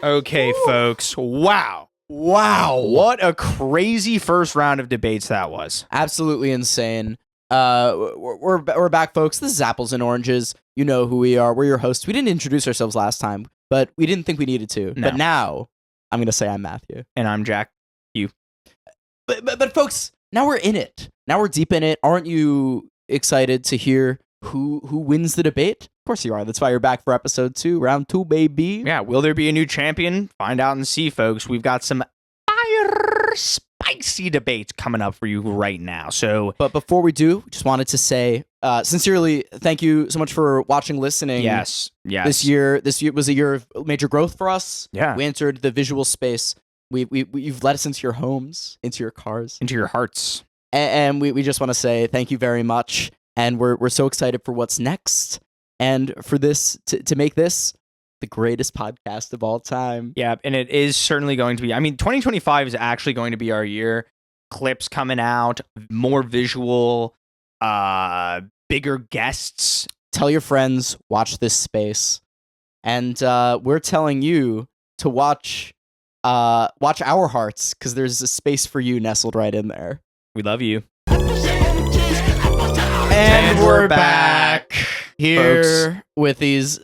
Okay, folks. Wow. What a crazy first round of debates that was. Absolutely insane. We're back, folks. This is Apples and Oranges. You know who we are. We're your hosts. We didn't introduce ourselves last time, but we didn't think we needed to. No. But now, I'm going to say I'm Matthew. And I'm Jack. You. But folks, now we're in it. Now we're deep in it. Aren't you excited to hear who wins the debate? Of course you are. That's why you're back for episode 2, round 2, baby. Yeah, will there be a new champion? Find out and see, folks. We've got some spicy debates coming up for you right now. But before we do, just wanted to say sincerely, thank you so much for watching, listening. Yes. This year was a year of major growth for us. Yeah. We entered the visual space. You've led us into your homes, into your cars, into your hearts. And we just want to say thank you very much. And we're so excited for what's next. And for this, to make this the greatest podcast of all time. Yeah, and it is certainly going to be. I mean, 2025 is actually going to be our year. Clips coming out, more visual, bigger guests. Tell your friends, watch this space. And we're telling you to watch our hearts, because there's a space for you nestled right in there. We love you. And we're back here, folks, with these.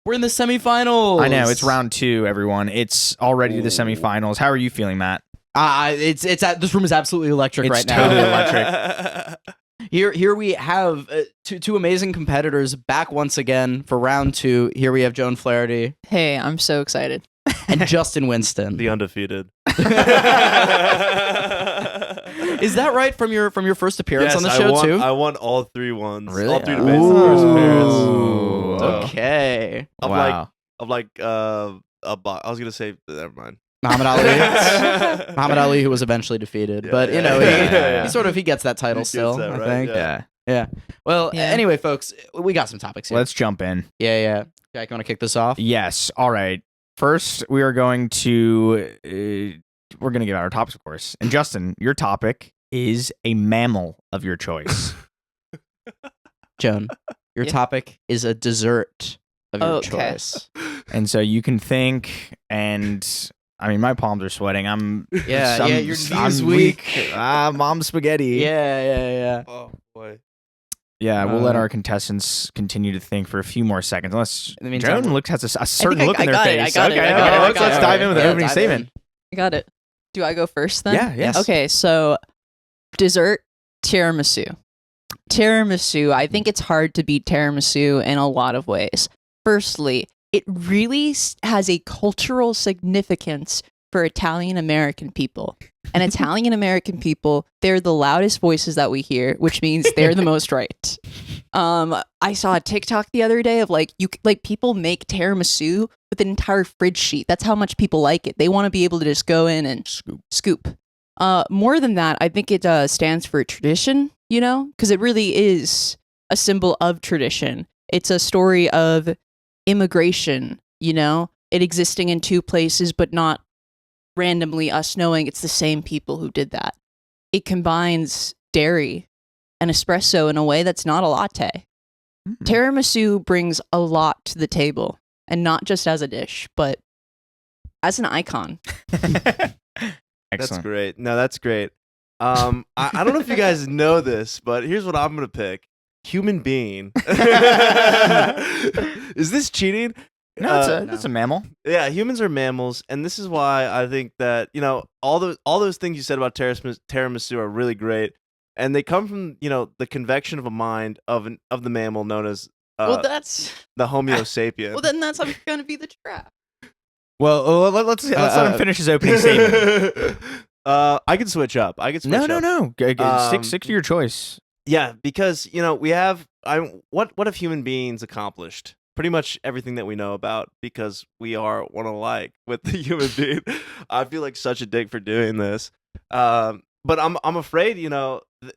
We're in the semifinals. I know, it's round 2, everyone. It's already the semifinals. How are you feeling, Matt? This room is absolutely electric right now. It's totally electric. Here we have two amazing competitors back once again for round 2. Here we have Joan Flaherty. Hey, I'm so excited. And Justin Winston. The undefeated. Is that right from your first appearance on the show too? I won all 3 ones. Really? All 3 debates in the first appearance. Okay. I was gonna say, never mind. Muhammad Ali, who was eventually defeated, Yeah, but you know, he gets that title still. that, I right? think. Yeah. Well, Yeah. anyway, folks, we got some topics here. Let's jump in. Yeah. Jack, you want to kick this off? Yes. All right. First, we are going to we're going to give out our topics, of course. And Justin, your topic is a mammal of your choice. Joan, your topic is a dessert of your choice. And so you can think, and I mean, my palms are sweating. Your knees weak. Mom spaghetti. Yeah. Oh boy. Yeah, we'll let our contestants continue to think for a few more seconds. Unless in the meantime, Joan has a certain look in their got it, face. I got it. Let's dive in with the opening statement. I got it. Do I go first then? Yeah, yes. Okay, so dessert, tiramisu. Tiramisu, I think it's hard to beat tiramisu in a lot of ways. Firstly, it really has a cultural significance for Italian American people. And Italian American people, they're the loudest voices that we hear, which means they're the most right. I saw a TikTok the other day of people make tiramisu with an entire fridge sheet. That's how much people like it. They want to be able to just go in and scoop. More than that, I think it stands for tradition, because it really is a symbol of tradition. It's a story of immigration, it existing in 2 places, but not randomly us knowing it's the same people who did that. It combines dairy and espresso in a way that's not a latte. Mm-hmm. Tiramisu brings a lot to the table, and not just as a dish, but as an icon. That's great. No, that's great. I don't know if you guys know this, but here's what I'm gonna pick: human being. Is this cheating? No, it's a mammal. Yeah, humans are mammals, and this is why I think that all those things you said about tiramisu are really great, and they come from the convection of a mind of the mammal known as that's the Homo sapien. Well, then that's going to be the trap. Well, let's let him finish his opening statement. I can switch up. No. Stick to your choice. Yeah, because we have. What have human beings accomplished? Pretty much everything that we know about, because we are one alike with the human being. I feel like such a dick for doing this, but I'm afraid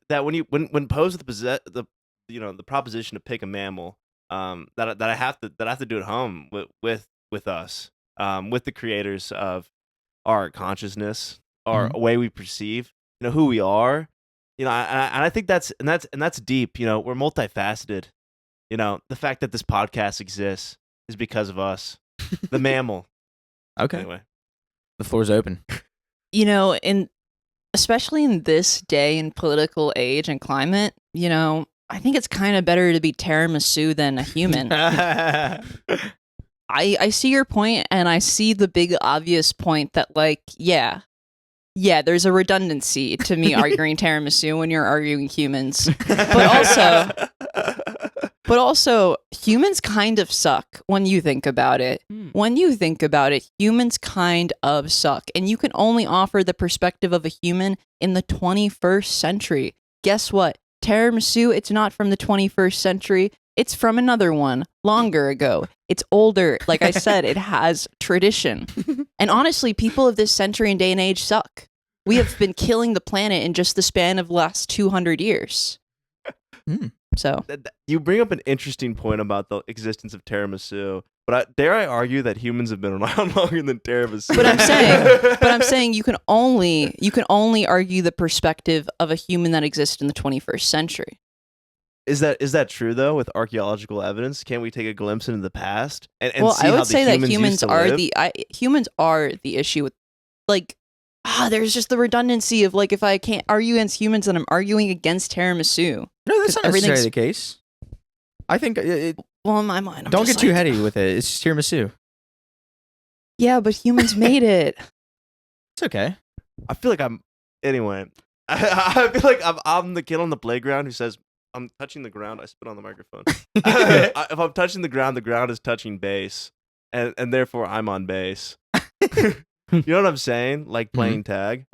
that when posed the proposition to pick a mammal, that I have to do at home with us, with the creators of our consciousness, our way we perceive who we are, and I think that's deep. We're multifaceted. The fact that this podcast exists is because of us, the mammal. Okay. Anyway, The floor's open. You know, especially in this day and political age and climate, you know, I think it's kind of better to be tiramisu than a human. I see your point, and I see the big obvious point that, like, yeah, there's a redundancy to me arguing tiramisu when you're arguing humans. But also, humans kind of suck when you think about it. When you think about it, humans kind of suck. And you can only offer the perspective of a human in the 21st century. Guess what? Tiramisu, it's not from the 21st century. It's from another one, longer ago. It's older. Like I said, it has tradition. And honestly, people of this century and day and age suck. We have been killing the planet in just the span of the last 200 years. So you bring up an interesting point about the existence of tiramisu, but dare I argue that humans have been around longer than tiramisu? But I'm saying you can only argue the perspective of a human that exists in the 21st century. Is that true though? With archaeological evidence, can't we take a glimpse into the past and Well, see I how would the say that humans used to live? humans are the issue with, like, there's just the redundancy of, like, if I can't argue against humans, then I'm arguing against tiramisu. No, that's 'Cause not necessarily everything's- the case. I think Well, in my mind, I'm don't just get too like, heady with it. It's just tiramisu. Yeah, but humans made it. It's okay. I feel like anyway. I feel like I'm the kid on the playground who says, "I'm touching the ground." I spit on the microphone. If I'm touching the ground is touching base, and therefore I'm on base. You know what I'm saying? Like playing tag.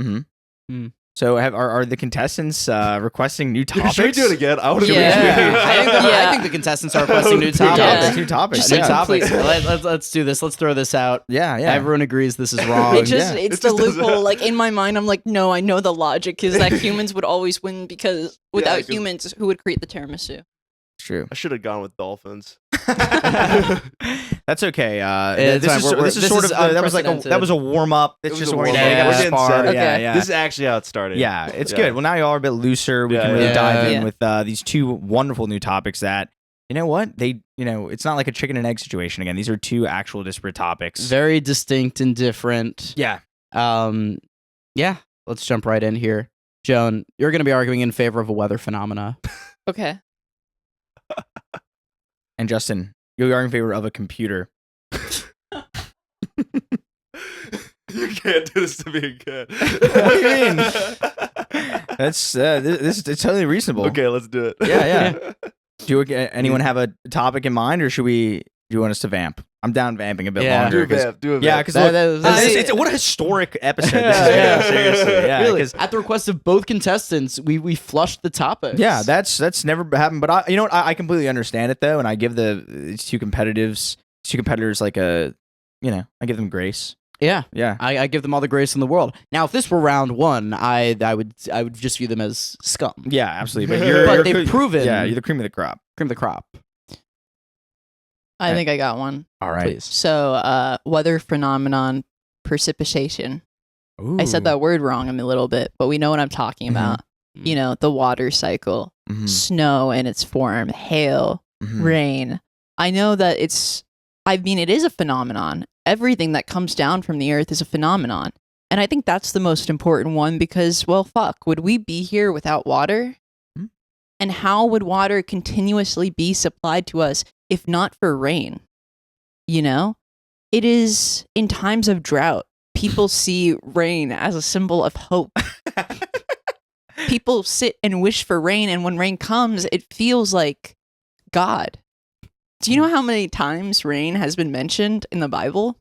So are the contestants requesting new topics? Should we do it again? I want to. Yeah. I think the contestants are requesting new topics. New topics. Just New like topics. complete- Let's do this. Let's throw this out. Yeah. Everyone agrees this is wrong. It's just yeah. it's It the just doesn't- loophole. Like, in my mind, I'm like, no, I know the logic is that humans would always win because without 'cause- humans, who would create the tiramisu? It's true. I should have gone with dolphins. That's okay. It's This fine. is We're- this is this sort is of that was like unprecedented. that was a warm up. It's It was just a where warm-up. we got We're getting sparred. set. Yeah, Okay. yeah. This is actually how it started. Yeah, it's Yeah. good. Well, now you all are a bit looser. We Yeah, can really yeah. dive in Yeah. with these two wonderful new topics that, you know what? It's not like a chicken and egg situation again. These are two actual disparate topics. Very distinct and different. Yeah. Yeah. Let's jump right in here. Joan, you're going to be arguing in favor of a weather phenomena. Okay. And Justin, you are in favor of a computer. You can't do this to me again. What do you mean? That's it's totally reasonable. Okay, let's do it. Yeah. Do anyone have a topic in mind, or do you want us to vamp? I'm down vamping a bit Yeah. longer. Do a vamp. Do a vamp. Yeah, because what a historic episode this is. Yeah. Seriously. Yeah, Really, 'cause- at the request of both contestants, we flushed the topics. yeah, that's never happened. But you know what? I completely understand it though, and I give these two competitors like I give them grace. Yeah. Yeah. I give them all the grace in the world. Now, if this were round one, I would just view them as scum. Yeah, absolutely. But But they've proven Yeah, you're the cream of the crop. cream of the crop. I think I got one. All right. Please. So, weather phenomenon, precipitation. I said that word wrong a little bit, but we know what I'm talking about. You know, the water cycle, snow in its form, hail, rain. I know that it is a phenomenon. Everything that comes down from the earth is a phenomenon. And I think that's the most important one because, well, fuck, would we be here without water? And how would water continuously be supplied to us if not for rain? You know? It is in times of drought, people see rain as a symbol of hope. People sit and wish for rain, and when rain comes, it feels like God. Do you know how many times rain has been mentioned in the Bible?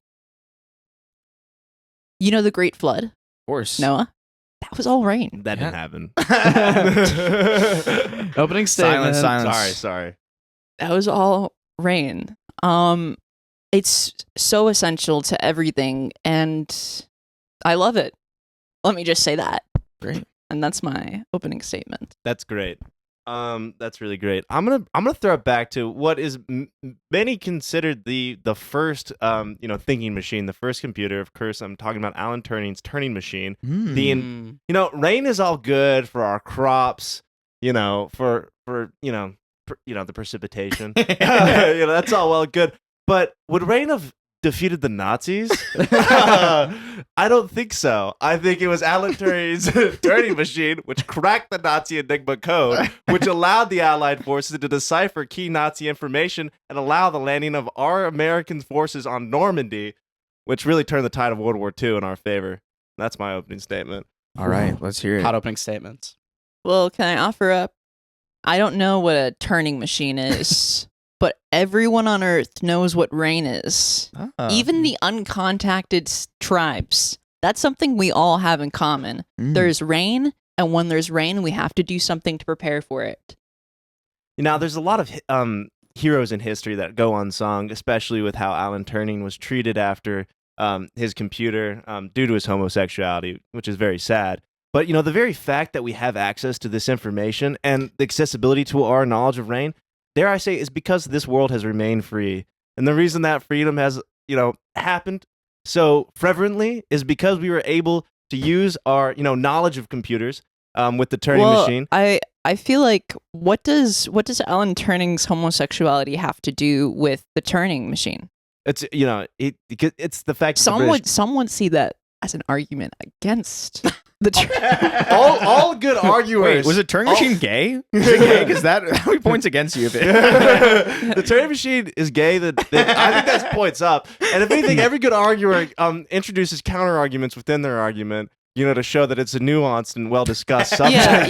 You know the Great Flood, Of course. Noah? That was all rain. That didn't happen. Opening statement. Silence. Sorry. That was all rain. It's so essential to everything, and I love it. Let me just say that. Great. And that's my opening statement. That's great. That's really great. I'm gonna throw it back to what is many considered the first thinking machine, the first computer. Of course, I'm talking about Alan Turing's Turing machine. Rain is all good for our crops. For the precipitation. That's all well and good. But would rain have defeated the Nazis? I don't think so. I think it was Alan Turing's Turing machine which cracked the Nazi Enigma code, which allowed the Allied forces to decipher key Nazi information and allow the landing of our American forces on Normandy, which really turned the tide of World War II in our favor. That's my opening statement. All right, let's hear it. Hot opening statements. Well, can I offer up? I don't know what a turning machine is, but everyone on Earth knows what rain is. Even the uncontacted tribes. That's something we all have in common. There's rain, and when there's rain, we have to do something to prepare for it. Now, there's a lot of heroes in history that go unsung, especially with how Alan Turing was treated after his computer due to his homosexuality, which is very sad. But, the very fact that we have access to this information and the accessibility to our knowledge of rain, dare I say, is because this world has remained free. And the reason that freedom has, happened so prevalently is because we were able to use our, knowledge of computers with the Turing machine. I feel like what does Alan Turing's homosexuality have to do with the Turing machine? It's it's the fact some would see that as an argument against the all good arguers. Wait, was it Turing machine gay? Is it gay? Because that how many points against you? If it the Turing machine is gay. That I think that's points up. And if anything, every good arguer introduces counter arguments within their argument. To show that it's a nuanced and well discussed subject.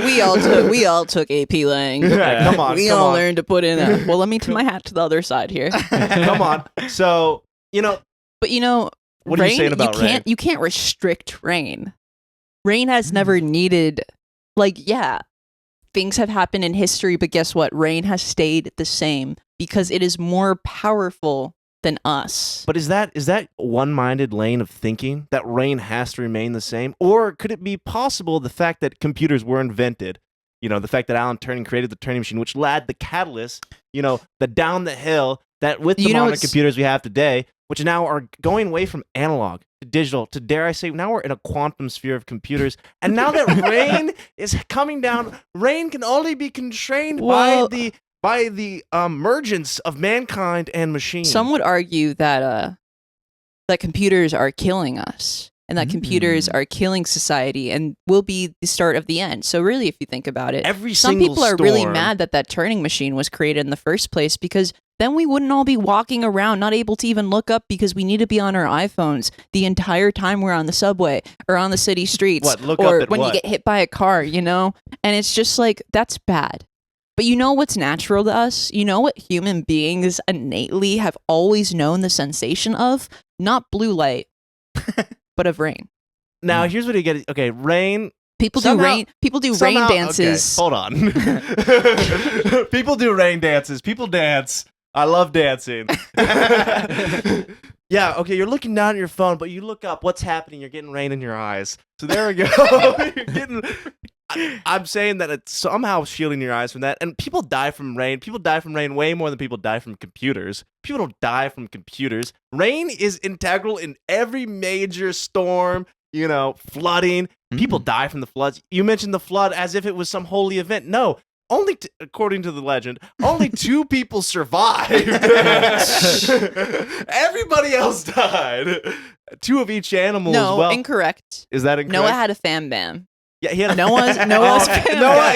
We all took AP Lang. Come on, we all learned to put in a. Well, let me tip my hat to the other side here. Come on. So but what rain, are you saying about rain? You can't restrict rain. Rain has never needed, things have happened in history, but guess what? Rain has stayed the same because it is more powerful than us. But is that one-minded lane of thinking that rain has to remain the same? Or could it be possible the fact that computers were invented, the fact that Alan Turing created the Turing machine, which led the catalyst, the down the hill that with the modern computers we have today, which now are going away from analog to digital to, dare I say, now we're in a quantum sphere of computers. And now that rain is coming down, rain can only be constrained by the emergence of mankind and machine. Some would argue that that computers are killing us, and that computers are killing society, and will be the start of the end. So really, if you think about it, some people are really mad that Turing machine was created in the first place, because then we wouldn't all be walking around not able to even look up because we need to be on our iPhones the entire time we're on the subway or on the city streets, or when you get hit by a car, and it's just like, that's bad. But what's natural to us? What human beings innately have always known the sensation of? Not blue light, but of rain. Now, here's what you get. Okay, rain. People do rain dances. Okay, hold on. People do rain dances. People dance. I love dancing. Yeah, okay, you're looking down at your phone, but you look up. What's happening? You're getting rain in your eyes. So there we go. I'm saying that it's somehow shielding your eyes from that. And people die from rain. People die from rain way more than people die from computers. People don't die from computers. Rain is integral in every major storm, flooding. People die from the floods. You mentioned the flood as if it was some holy event. No. According to the legend, only 2 people survived. Everybody else died. 2 of each animal as well. Incorrect. Is that incorrect? Noah had a fam bam. Yeah, he had Noah and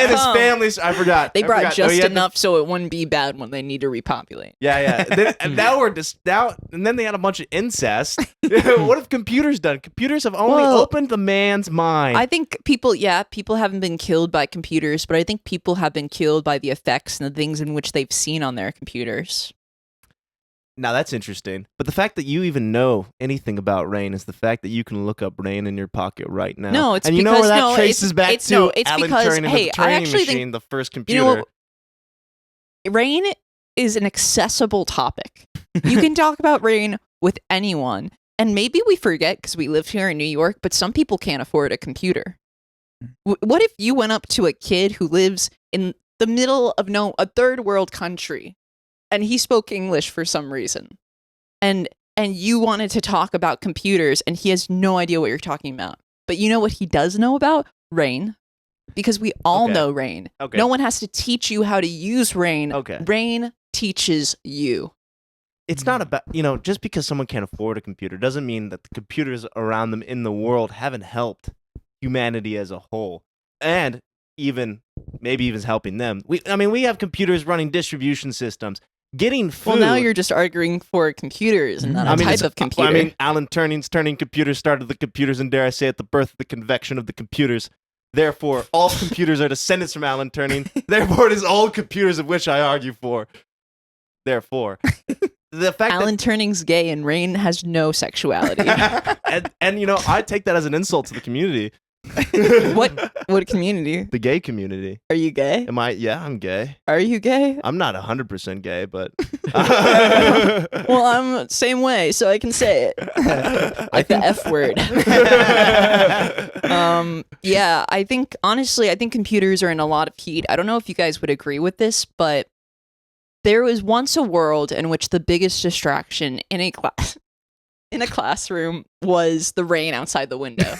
his family. I forgot. They brought just enough so it wouldn't be bad when they need to repopulate. Yeah. And then they had a bunch of incest. What have computers done? Computers have only opened the man's mind. I think people haven't been killed by computers, but I think people have been killed by the effects and the things in which they've seen on their computers. Now that's interesting. But the fact that you even know anything about rain is the fact that you can look up rain in your pocket right now. No, it's and because where that traces back to Alan because, Turing and the Turing machine, think, the first computer. Rain is an accessible topic. You can talk about rain with anyone. And maybe we forget because we live here in New York, but some people can't afford a computer. What if you went up to a kid who lives in the middle of a third world country, and he spoke English for some reason, and you wanted to talk about computers, and he has no idea what you're talking about. But you know what he does know about? Rain. Because we all know rain. Okay. No one has to teach you how to use rain. Okay. Rain teaches you. it's not about, just because someone can't afford a computer doesn't mean that the computers around them in the world haven't helped humanity as a whole, and maybe even helping them. We have computers running distribution systems, getting food. Well, now you're just arguing for computers and not a type of computer. Alan Turning's turning computers started the computers, and dare I say it, the birth of the convection of the computers. Therefore, all computers are descendants from Alan Turing. Therefore, it is all computers of which I argue for. Therefore, the fact Alan Turning's gay and Rain has no sexuality. and I take that as an insult to the community. What community? The gay community. Are you gay? Am I? Yeah, I'm gay. Are you gay? I'm not 100% gay, but Well, I'm same way, so I can say it. Like the F word. Yeah, I think computers are in a lot of heat. I don't know if you guys would agree with this, but there was once a world in which the biggest distraction in a classroom was the rain outside the window.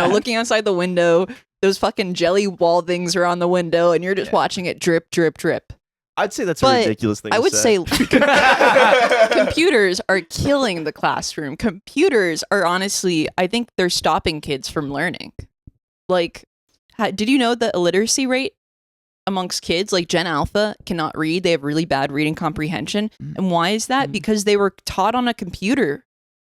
Looking outside the window, those fucking jelly wall things are on the window, and you're just watching it drip, drip, drip. I'd say that's a ridiculous thing. I would say say computers are killing the classroom. Computers are honestly, I think they're stopping kids from learning. Like, did you know the illiteracy rate amongst kids, like Gen Alpha, cannot read? They have really bad reading comprehension. And why is that? Because they were taught on a computer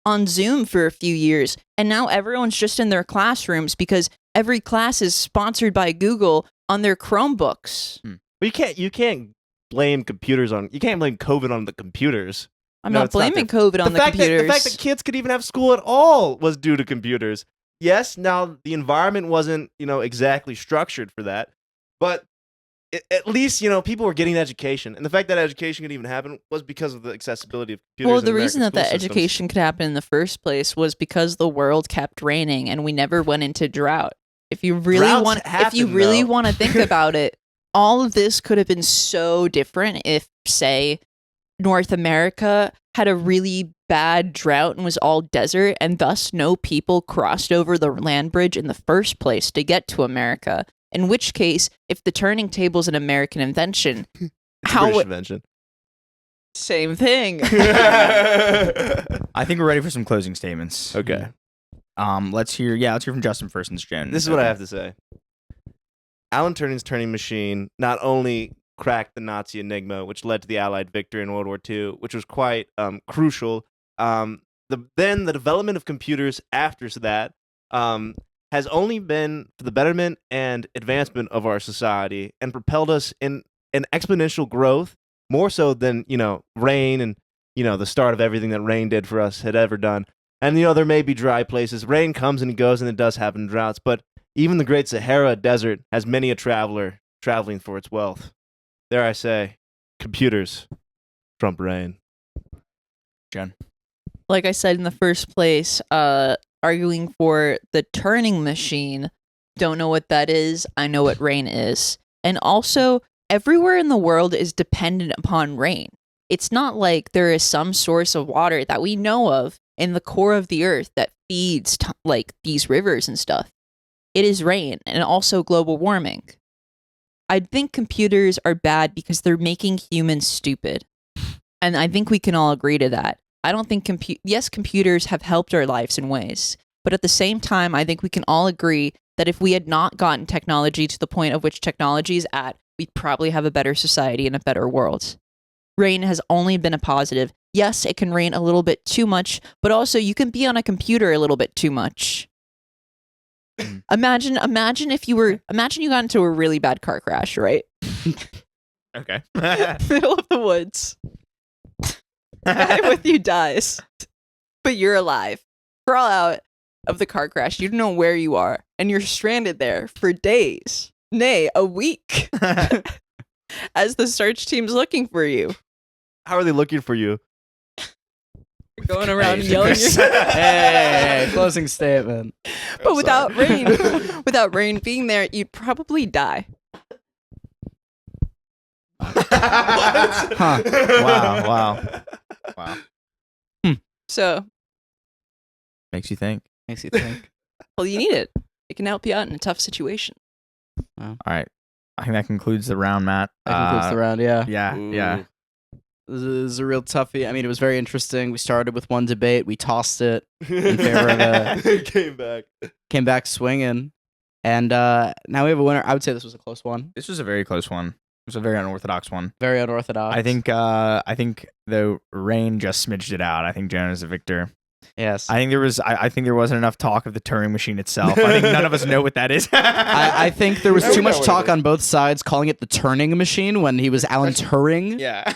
on Zoom for a few years, and now everyone's just in their classrooms because every class is sponsored by Google on their Chromebooks. But you can't blame COVID on the computers. I'm not blaming COVID on the computers. The fact that kids could even have school at all was due to computers. Yes, now the environment wasn't, exactly structured for that, but at least, people were getting education. And the fact that education could even happen was because of the accessibility of computers. Well, the reason that education could happen in the first place was because the world kept raining and we never went into drought. If you really want to think about it, all of this could have been so different if, say, North America had a really bad drought and was all desert, and thus no people crossed over the land bridge in the first place to get to America. In which case, if the turning table is an American invention, British invention. Same thing. I think we're ready for some closing statements. Okay. Let's hear from Justin first and Joan. This is what I have to say. Alan Turning's turning machine not only cracked the Nazi enigma, which led to the Allied victory in World War II, which was quite crucial. Then the development of computers after that has only been for the betterment and advancement of our society and propelled us in an exponential growth, more so than, rain and, the start of everything that rain did for us had ever done. And, there may be dry places. Rain comes and it goes, and it does happen in droughts. But even the great Sahara Desert has many a traveler traveling for its wealth. Dare I say, computers trump rain. Jen. Like I said in the first place, arguing for the turning machine, don't know what that is. I know what rain is. And also, everywhere in the world is dependent upon rain. It's not like there is some source of water that we know of in the core of the earth that feeds these rivers and stuff. It is rain and also global warming. I think computers are bad because they're making humans stupid. And I think we can all agree to that. I don't think computers have helped our lives in ways. But at the same time, I think we can all agree that if we had not gotten technology to the point of which technology is at, we'd probably have a better society and a better world. Rain has only been a positive. Yes, it can rain a little bit too much, but also you can be on a computer a little bit too much. Imagine you got into a really bad car crash, right? Okay. Middle of the woods. Guy with you dies, but you're alive. Crawl out of the car crash. You don't know where you are, and you're stranded there for days, nay, a week, as the search team's looking for you. How are they looking for you? You're going around yelling. Hey, closing statement. But without rain being there, you'd probably die. Huh. Wow. So Makes you think. well, you need it. It can help you out in a tough situation. All right. I think that concludes the round, Matt. That concludes the round, yeah. Yeah. This is a real toughie. I mean, it was very interesting. We started with one debate. We tossed it in favor of came back swinging. And now we have a winner. I would say this was a close one. This was a very close one. It was a very unorthodox one. Very unorthodox. I think the rain just smidged it out. I think Joan is a victor. Yes. I think there wasn't enough talk of the Turing machine itself. I think none of us know what that is. I think there was Now we too know much what talk it is. on both sides, calling it the turning machine when he was Alan Turing. Yeah.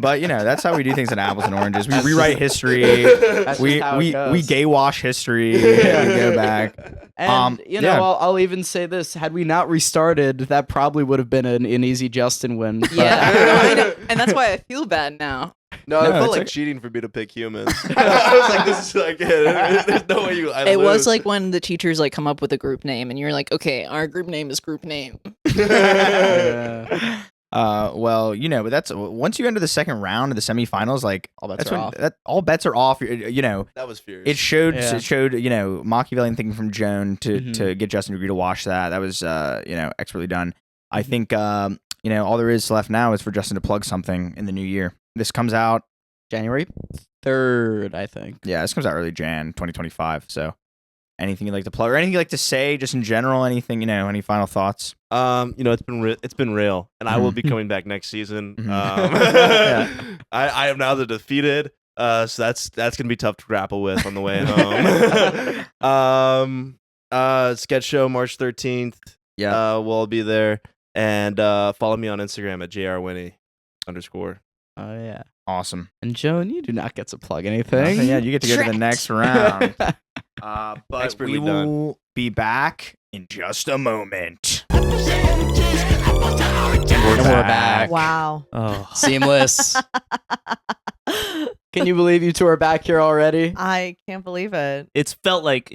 But that's how we do things in Apples and Oranges. We rewrite history. That's we just how it we goes. we gay wash history. We go back. And yeah. I'll even say this: had we not restarted, that probably would have been an easy Justin win. But- I know. And that's why I feel bad now. No, No, it felt it's like okay. cheating for me to pick humans. I was like, this is like, there's no way I It was lose. like when the teachers like come up with a group name and you're like, okay, our group name is group name. Yeah. Well, but that's once you enter the second round of the semifinals, like All bets that's are when off. all bets are off. That was furious. It showed Yeah. Machiavellian thinking from Joan to Mhm. get Justin to agree to wash that. That was expertly done. I Mhm. think all there is left now is for Justin to plug something in the new year. This comes out January 3rd, I think. this comes out early Jan 2025. So anything you'd like to plug or anything you'd like to say just in general, anything, any final thoughts? It's been real, and I will be coming back next season. Mhm. Yeah. I am now the defeated, so that's gonna be tough to grapple with on the way home. Sketch show March 13th. Yeah. We'll be there, and follow me on Instagram at jrwinnie_. Oh yeah. Awesome. And Joan, you do not get to plug anything. Nothing yet. You get to go to the Tricked. next round. But Expertly we will be back in just a moment. And we're back. Wow. Oh. Seamless. Can you believe you two are back here already? I can't believe it. It's felt like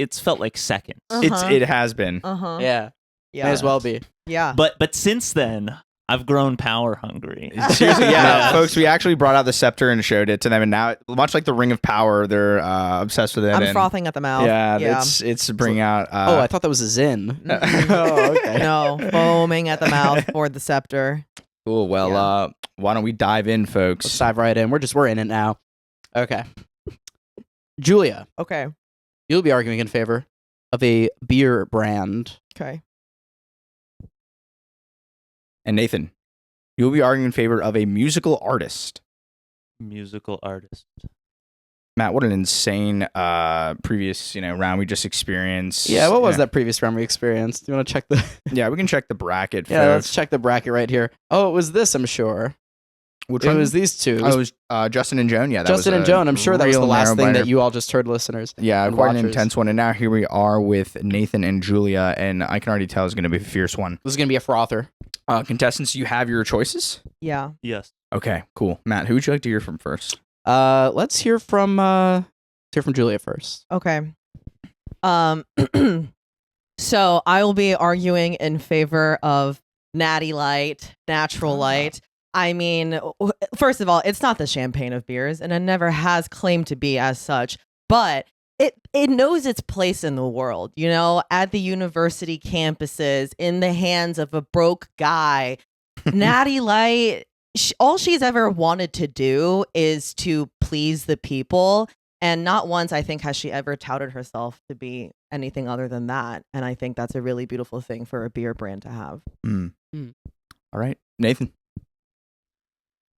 seconds. It has been. Uh-huh. Yeah. Yeah. May as well be. Yeah. But since then, I've grown power hungry. Seriously, yeah, Yes. folks. We actually brought out the scepter and showed it to them, and now, much like the Ring of Power, they're obsessed with it. I'm and frothing at the mouth. Yeah, it's bringing out. Oh, I thought that was a Zin. Mhm. Oh, okay. No, foaming at the mouth for the scepter. Cool. Well, Yeah. why don't we dive in, Let's folks? dive right in. We're in it now. Okay. Julia, Okay. you'll be arguing in favor of a beer brand. Okay. And Nathan, you'll be arguing in favor of a musical artist. Musical artist. Matt, what an insane previous round we just experienced. Yeah, what was that previous round we experienced? Do you want to check the Yeah, we can check the bracket. Yeah, let's folks. check the bracket right here. Oh, it was this, I'm sure. Which It one? was these two. It Oh, was it was Justin and Joan. Yeah, that Justin was and a Joan. I'm sure that was the real last thing narrow-brainer. that you all just heard, listeners. Yeah, and quite an watchers. intense one. And now here we are with Nathan and Julia, and I can already tell it's going to be a fierce one. This is going to be a frother. Contestants, you have your choices? Yeah. Yes. Okay, cool. Matt, who would you like to hear from first? Let's hear from Julia first. Okay. So I will be arguing in favor of Natty Light, Natural Light. I mean, first of all, it's not the champagne of beers, and it never has claimed to be as such. But it knows its place in the world. At the university campuses, in the hands of a broke guy. Natty Light. All she's ever wanted to do is to please the people. And not once, I think, has she ever touted herself to be anything other than that. And I think that's a really beautiful thing for a beer brand to have. All right, Nathan.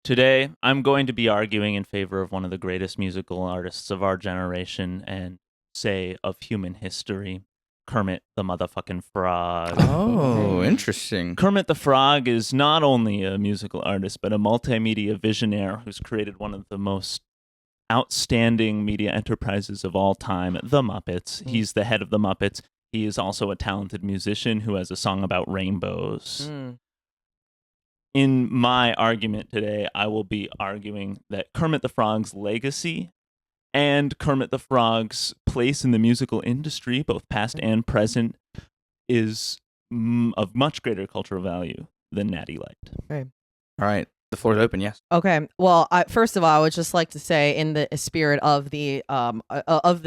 Today, I'm going to be arguing in favor of one of the greatest musical artists of our generation and say of human history, Kermit the motherfucking Frog. Oh, interesting. Kermit the Frog is not only a musical artist, but a multimedia visionary who's created one of the most outstanding media enterprises of all time, The Muppets. He's the head of The Muppets. He is also a talented musician who has a song about rainbows. In my argument today, I will be arguing that Kermit the Frog's legacy and Kermit the Frog's place in the musical industry, both past and present, is of much greater cultural value than Natty Light. All right. The floor is open. Yes. Okay. Well, first of all, I would just like to say, in the spirit of the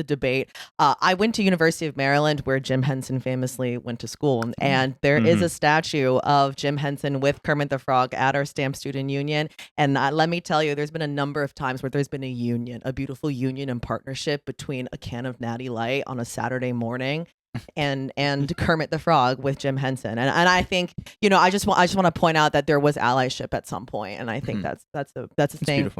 debate, I went to University of Maryland, where Jim Henson famously went to school, and there is a statue of Jim Henson with Kermit the Frog at our Stamp Student Union. And let me tell you, there's been a number of times where there's been a beautiful union and partnership between a can of Natty Light on a Saturday morning and Kermit the Frog with Jim Henson, and I think, I just want to point out that there was allyship at some point, and I think that's a thing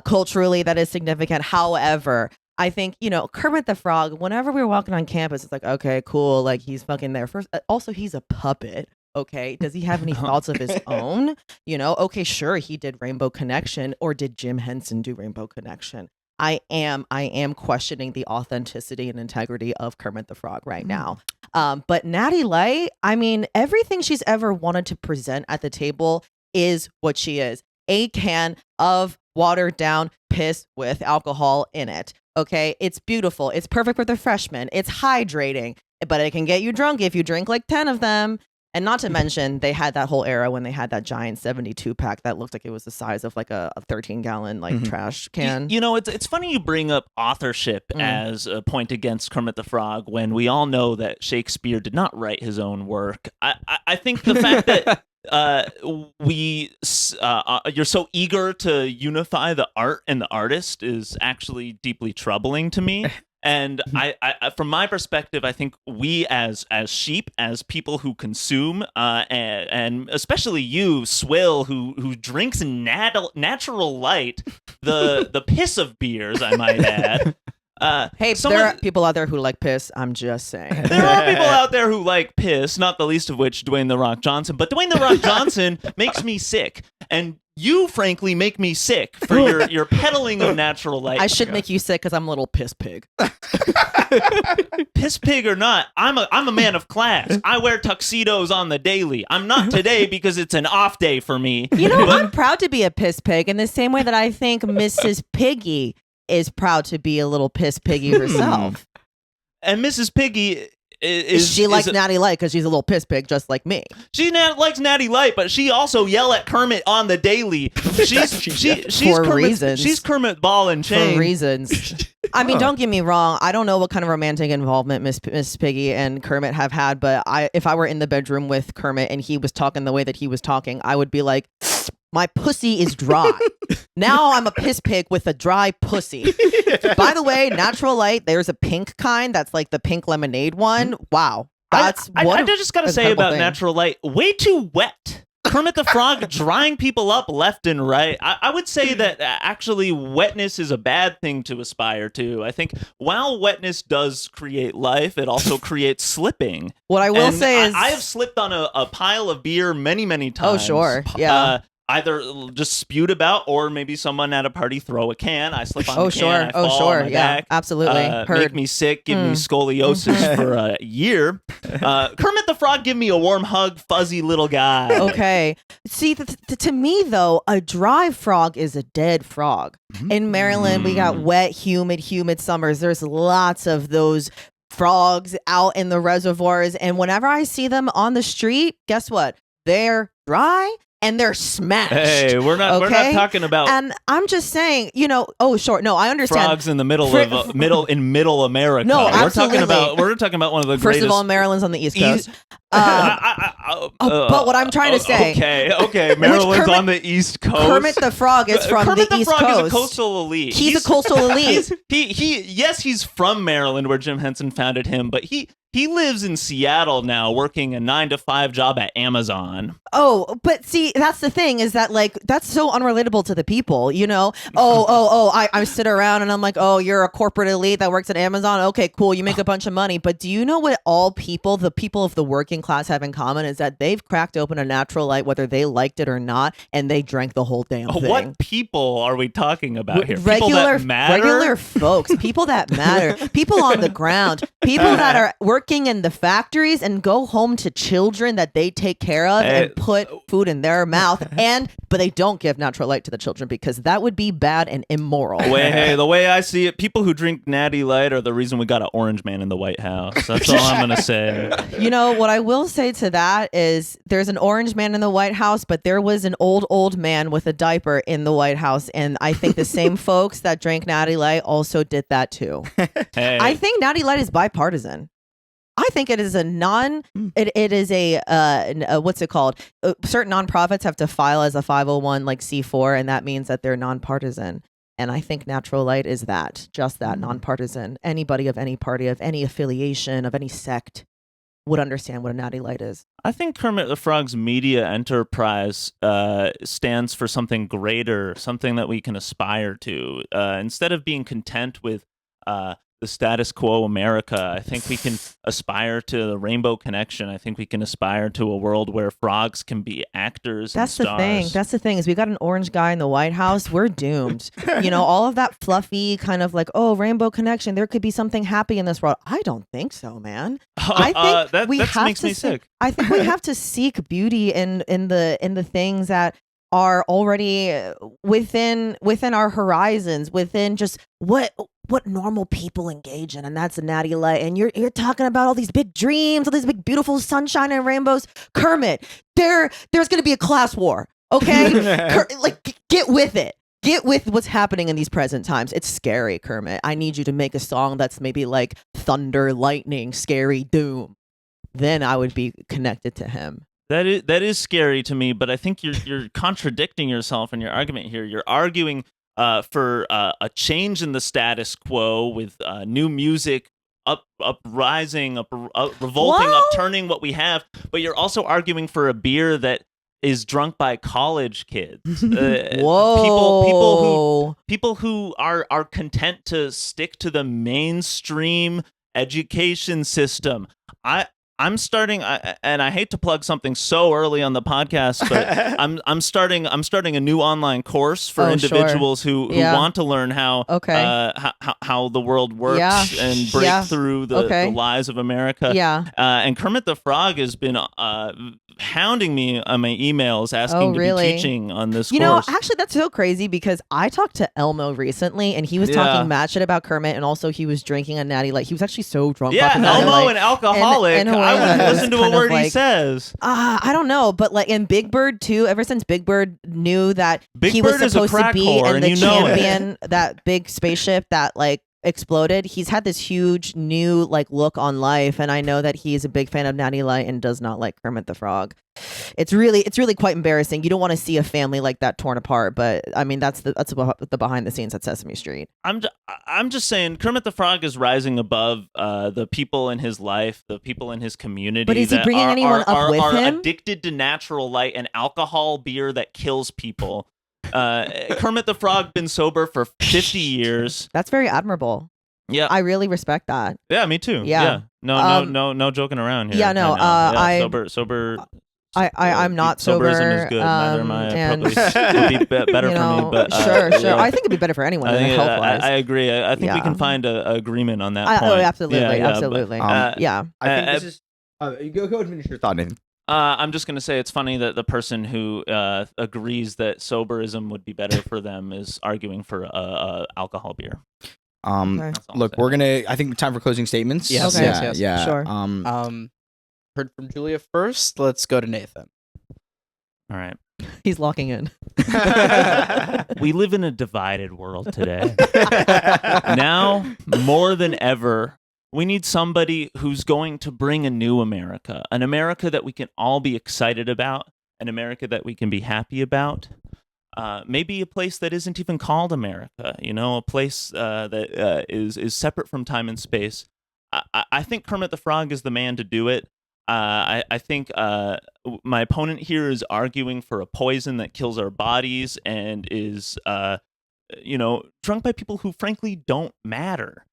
culturally that is significant. However, I think, Kermit the Frog, whenever we were walking on campus, it's like, okay, cool, like he's fucking there first. Also, he's a puppet. Okay, does he have any thoughts of his own? Okay, sure, he did Rainbow Connection, or did Jim Henson do Rainbow Connection? I am questioning the authenticity and integrity of Kermit the Frog right now. But Natty Light, I mean, everything she's ever wanted to present at the table is what she is. A can of watered down piss with alcohol in it. Okay, it's beautiful. It's perfect for the freshmen. It's hydrating, but it can get you drunk if you drink like 10 of them. And not to mention, they had that whole era when they had that giant 72 pack that looked like it was the size of like a 13-gallon like trash can. It's funny you bring up authorship as a point against Kermit the Frog when we all know that Shakespeare did not write his own work. I think the fact that you're so eager to unify the art and the artist is actually deeply troubling to me. And I, from my perspective, I think we as sheep, as people who consume, and especially you, Swill, who drinks natural light, the piss of beers, I might add. Hey, there are people out there who like piss. I'm just saying. There are people out there who like piss, not the least of which Dwayne The Rock Johnson. But Dwayne The Rock Johnson makes me sick. And you, frankly, make me sick for your peddling of natural light. I should make you sick because I'm a little piss pig. Piss pig or not, I'm a man of class. I wear tuxedos on the daily. I'm not today because it's an off day for me. I'm proud to be a piss pig in the same way that I think Mrs. Piggy is proud to be a little piss piggy herself. And Mrs. Piggy she likes Natty Light because she's a little piss pig just like me. She likes Natty Light, but she also yell at Kermit on the daily. She's for Kermit, reasons. She's Kermit Ball and Chain. For reasons. I mean, don't get me wrong. I don't know what kind of romantic involvement Miss Piggy and Kermit have had, but if I were in the bedroom with Kermit and he was talking the way that he was talking, I would be like, my pussy is dry. Now I'm a piss pig with a dry pussy. By the way, natural light, there's a pink kind. That's like the pink lemonade one. Wow. I just got to say about natural light, way too wet. Kermit the Frog drying people up left and right. I would say that actually wetness is a bad thing to aspire to. I think while wetness does create life, it also creates slipping. What I will say is I have slipped on a pile of beer many, many times. Oh, sure. Yeah. Either just spewed about, or maybe someone at a party throw a can. I slip on the sure. can. I fall on my back. Absolutely. Make me sick. Give me scoliosis for a year. Kermit the Frog, give me a warm hug. Fuzzy little guy. Okay. See, to me though, a dry frog is a dead frog. In Maryland, we got wet, humid summers. There's lots of those frogs out in the reservoirs, and whenever I see them on the street, guess what? They're dry. And they're smashed. Hey, we're not talking about. And I'm just saying, oh, sure. No, I understand. Frogs in the middle America. No, absolutely. We're talking about one of the First greatest. of all, Maryland's on the East Coast. But what I'm trying to say. Okay. Maryland's on the East Coast. Kermit the Frog is from the East Coast. Kermit the Frog is a coastal elite. He's a coastal elite. He's from Maryland, where Jim Henson founded him, but he lives in Seattle now, working a 9-to-5 job at Amazon. Oh, but see, that's the thing, is that like that's so unrelatable to the people, I sit around and I'm like, oh, you're a corporate elite that works at Amazon. Okay, cool, you make a bunch of money. But do you know what the people of the working class have in common is that they've cracked open a natural light, whether they liked it or not, and they drank the whole damn thing. What people are we talking about here? Regular people that matter? Regular folks, people that matter, people on the ground, people that are working in the factories and go home to children that they take care of and put food in their mouth, but they don't give natural light to the children because that would be bad and immoral. The way I see it, people who drink Natty Light are the reason we got an orange man in the White House. That's all I'm gonna say. You know what I will say to that is there's an orange man in the White House, but there was an old man with a diaper in the White House, and I think the same folks that drank Natty Light also did that too. Hey. I think Natty Light is bipartisan. I think it is it is a what's it called? Certain nonprofits have to file as a 501 like C4, and that means that they're nonpartisan. And I think Natural Light is that, just that, nonpartisan. Anybody of any party, of any affiliation, of any sect would understand what a Natty Light is. I think Kermit the Frog's media enterprise stands for something greater, something that we can aspire to. Instead of being content with the status quo America, I think we can aspire to the Rainbow Connection. I think we can aspire to a world where frogs can be actors and stars. That's the thing is we got an orange guy in the White House. We're doomed. You know, all of that fluffy kind of like, oh, Rainbow Connection. There could be something happy in this world. I don't think so, man. I think that makes me sick. I think we have to seek beauty in the things that are already within our horizons, within just what normal people engage in, and that's a Natty Light. And you're talking about all these big dreams, all these big beautiful sunshine and rainbows. Kermit, there's going to be a class war, okay? Get with it. Get with what's happening in these present times. It's scary, Kermit. I need you to make a song that's maybe like thunder, lightning, scary, doom. Then I would be connected to him. That is scary to me, but I think you're contradicting yourself in your argument here. You're arguing for a change in the status quo with new music, uprising, revolting, upturning what we have. But you're also arguing for a beer that is drunk by college kids. Whoa! People who are content to stick to the mainstream education system. I'm starting, and I hate to plug something so early on the podcast, but I'm starting a new online course for individuals who want to learn how the world works and break through the lies of America. And Kermit the Frog has been hounding me on my emails asking to be teaching on this course. You know, actually, that's so crazy because I talked to Elmo recently, and he was talking mad shit about Kermit, and also he was drinking a Natty Light. He was actually so drunk. Yeah, Elmo, an alcoholic. And I wouldn't listen to a word he says. I don't know, but like in Big Bird too, ever since Big Bird knew that he was supposed to be in the champion, that big spaceship that like exploded, he's had this huge new like look on life, and I know that he's a big fan of Natty Light and does not like Kermit the Frog. It's really quite embarrassing. You don't want to see a family like that torn apart, but I mean that's the behind the scenes at Sesame Street. I'm just saying Kermit the Frog is rising above the people in his life, the people in his community. But is he bringing anyone up with him? Addicted to natural light and alcohol, beer that kills people. Kermit the Frog been sober for 50 years. That's very admirable. Yeah, I really respect that. Yeah, me too. Yeah. No joking around here. Yeah, no. Sober. I'm not sober. Soberism is good. Neither am I. Probably would be better for me. But sure. I think it'd be better for anyone. I agree. I think we can find an agreement on that point. Oh, absolutely. I think this is. Go ahead and finish your thought, Nathan. I'm just going to say it's funny that the person who agrees that soberism would be better for them is arguing for alcohol beer. Look, we're gonna. I think time for closing statements. Yes. Okay. Yeah. Sure. Heard from Julia first. Let's go to Nathan. All right. He's locking in. We live in a divided world today. Now, more than ever, we need somebody who's going to bring a new America, an America that we can all be excited about, an America that we can be happy about. Maybe a place that isn't even called America, a place that is separate from time and space. I think Kermit the Frog is the man to do it. I think my opponent here is arguing for a poison that kills our bodies and is, drunk by people who frankly don't matter.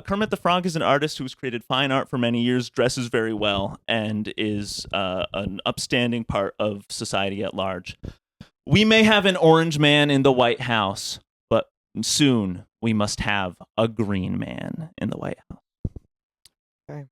Kermit the Frog is an artist who's created fine art for many years, dresses very well, and is an upstanding part of society at large. We may have an orange man in the White House, but soon we must have a green man in the White House. Okay.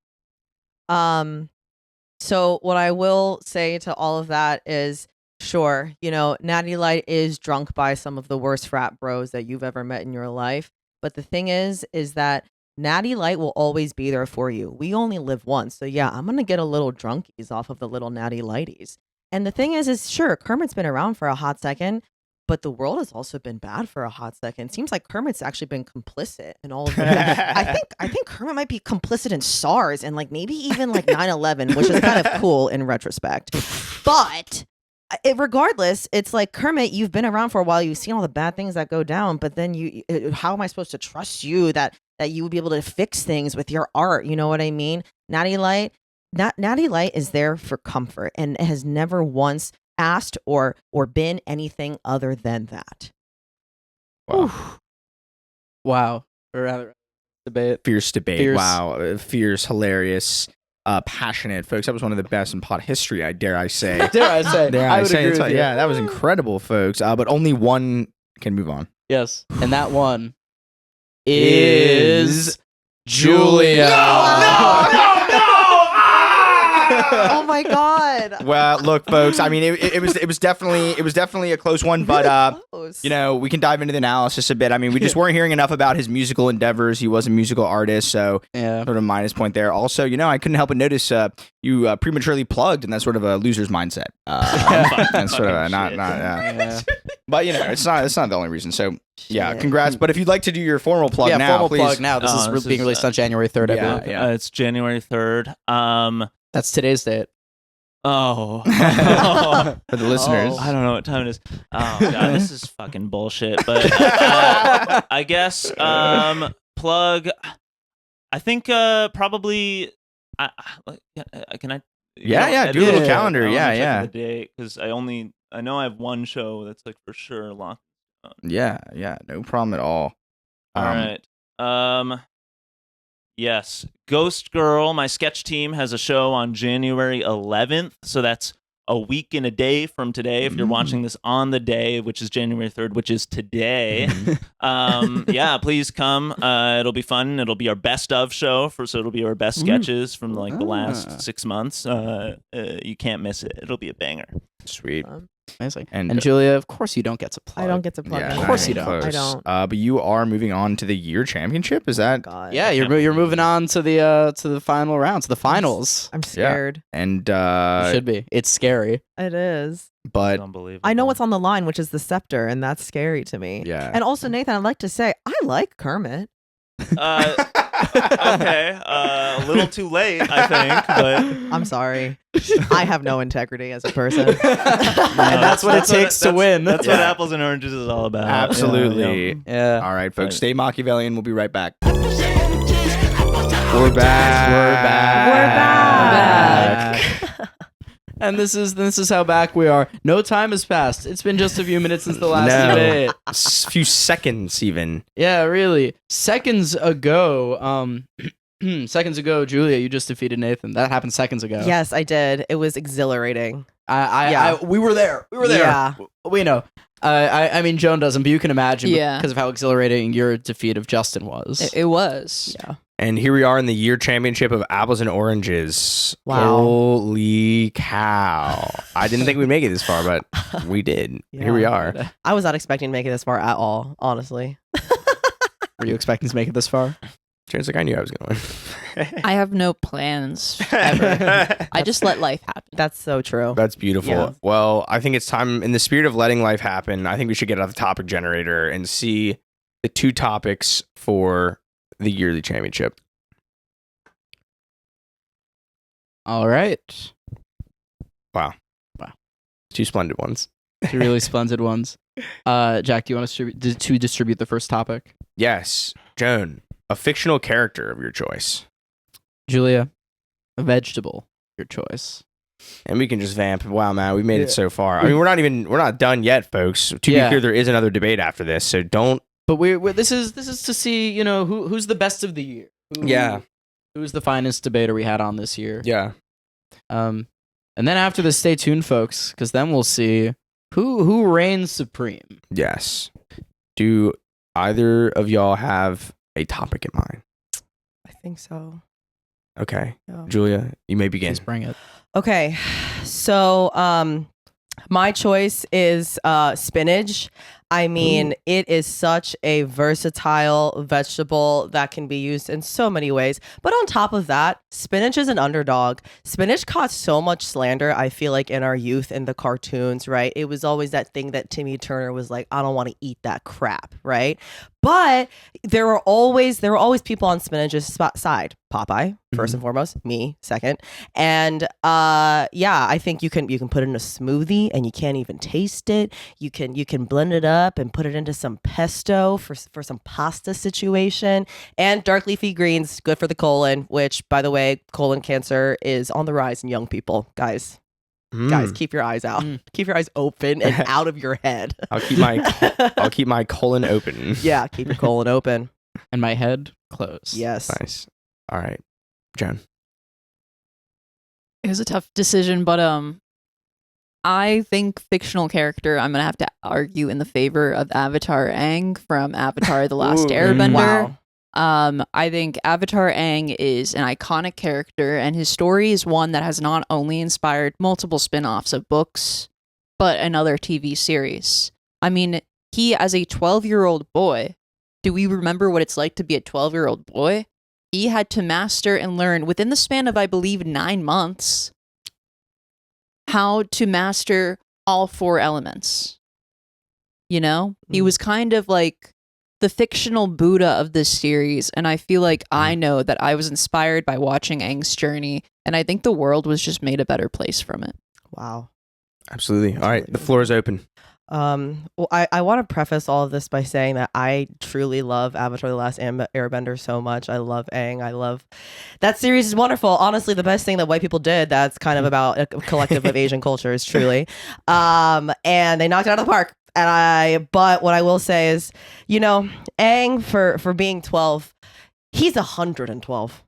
So what I will say to all of that is, sure, Natty Light is drunk by some of the worst frat bros that you've ever met in your life. But the thing is that Natty Light will always be there for you. We only live once. So yeah, I'm going to get a little drunkies off of the little Natty Lighties. And the thing is sure, Kermit's been around for a hot second, but the world has also been bad for a hot second. Seems like Kermit's actually been complicit in all of that. I think Kermit might be complicit in SARS and like maybe even like 9/11, which is kind of cool in retrospect. But regardless, it's like, Kermit, you've been around for a while. You've seen all the bad things that go down, but then how am I supposed to trust you that you would be able to fix things with your art? You know what I mean? Natty Light is there for comfort and has never once asked or been anything other than that. Wow. Or rather, debate. Fierce debate. Fierce. Wow. Fierce, hilarious, passionate. Folks, that was one of the best in pod history, I dare I say. Dare I say? I would agree with you. Yeah, that was incredible, folks. But only one can move on. Yes. And that one is Julia. No! Oh my god. Well, look, folks. I mean, it was definitely a close one, but Close. we can dive into the analysis a bit. I mean, we just weren't hearing enough about his musical endeavors. He was a musical artist, so Yeah. sort of a minus point there. Also, I couldn't help but notice you prematurely plugged, and that's sort of a loser's mindset. That's sort of not. Yeah. But it's not the only reason. So yeah, congrats. But if you'd like to do your formal plug Yeah, now, formal please. plug now. This is being released on January 3rd, I Yeah, believe. yeah. It's January 3rd. That's today's date. Oh. For the listeners. I don't know what time it is. Oh god, this is fucking bullshit. But I guess plug. I think probably. Can I? Yeah, do a little calendar. Yeah. The date, because I know I have one show that's like for sure locked. Yeah, no problem at all. All right. Yes, Ghost Girl, my sketch team, has a show on January 11th, so that's a week and a day from today. If you're watching this on the day, which is January 3rd, which is today, yeah, please come. It'll be fun. It'll be our best of show, so it'll be our best sketches from the last 6 months. You can't miss it. It'll be a banger. Sweet. Amazing. And And Julia, of course you don't get to plug. I don't get to plug Yeah, it. Of course not you even don't. close. I don't. But you are moving on to the year championship. Is that? God. Yeah, you're moving on to the final round, to the finals. I'm scared. And It should be. It's scary. It is. but It's unbelievable. I know what's on the line, which is the scepter, and that's scary to me. yeah. And also, Nathan, I'd like to say I like Kermit. Okay, a little too late, I think, but I'm sorry. I have no integrity as a person. And that's what it takes to win. That's what apples and oranges is all about. Absolutely. Yeah. All right, folks. Right. Stay Machiavellian. We'll be right back. We're back. We're back. And this is how back we are. No time has passed. It's been just a few minutes since the last No. debate. A few seconds, even. Yeah, really. Seconds ago, Julia, you just defeated Nathan. That happened seconds ago. Yes, I did. It was exhilarating. We were there. We were there. Yeah. We know. I mean, Joan doesn't, but you can imagine Yeah. because of how exhilarating your defeat of Justin was. It was. Yeah. And here we are in the year championship of apples and oranges. Wow. Holy cow. I didn't think we'd make it this far, but we did. Yeah. Here we are. I was not expecting to make it this far at all, honestly. Were you expecting to make it this far? James, like, I knew I was going to win. I have no plans ever. I just let life happen. That's so true. That's beautiful. Yeah. Well, I think it's time, in the spirit of letting life happen, I think we should get out the topic generator and see the two topics for the yearly championship. All right. Two splendid ones. Two really splendid ones. Jack, do you want to distribute the first topic? Yes. Joan, a fictional character of your choice. Julia, a vegetable, your choice. And we can just vamp. Wow, man, we made it so far. I mean, we're not done yet, folks. To be clear, there is another debate after this, so don't. But we're this is to see, who's the best of the year. Who's the finest debater we had on this year. Yeah. And then after this, stay tuned, folks, because then we'll see who reigns supreme. Yes. Do either of y'all have a topic in mind? I think so. Okay. Yeah. Julia, you may begin. Please bring it. Okay, so my choice is spinach. I mean, it is such a versatile vegetable that can be used in so many ways. But on top of that, spinach is an underdog. Spinach caught so much slander, I feel like, in our youth in the cartoons, right? It was always that thing that Timmy Turner was like, I don't want to eat that crap, right? But there were always people on spinach's side. Popeye, first and foremost, me second. And I think you can put it in a smoothie and you can't even taste it. You can blend it up and put it into some pesto for some pasta situation. And dark leafy greens, good for the colon, which, by the way, colon cancer is on the rise in young people. Guys, keep your eyes out. Keep your eyes open and out of your head. I'll keep my colon open. Yeah, keep your colon open. And my head closed. Yes. Nice. All right, Joan. It was a tough decision, but I think fictional character, I'm gonna have to argue in the favor of Avatar Aang from Avatar: The Last Airbender. Wow. I think Avatar Aang is an iconic character, and his story is one that has not only inspired multiple spin-offs of books, but another TV series. I mean, he, as a 12-year-old boy, do we remember what it's like to be a 12-year-old boy? He had to master and learn within the span of, I believe, 9 months, how to master all 4 elements. You know? He was kind of like the fictional Buddha of this series, and I feel like I know that I was inspired by watching Aang's journey, and I think the world was just made a better place from it. Wow. Absolutely. All right, the floor is open. Well, I want to preface all of this by saying that I truly love Avatar: The Last Airbender so much. I love Aang. I love that series is wonderful. Honestly, the best thing that white people did that's kind of about a collective of Asian cultures, truly. And they knocked it out of the park. But what I will say is, you know, Aang for being 12. He's 112.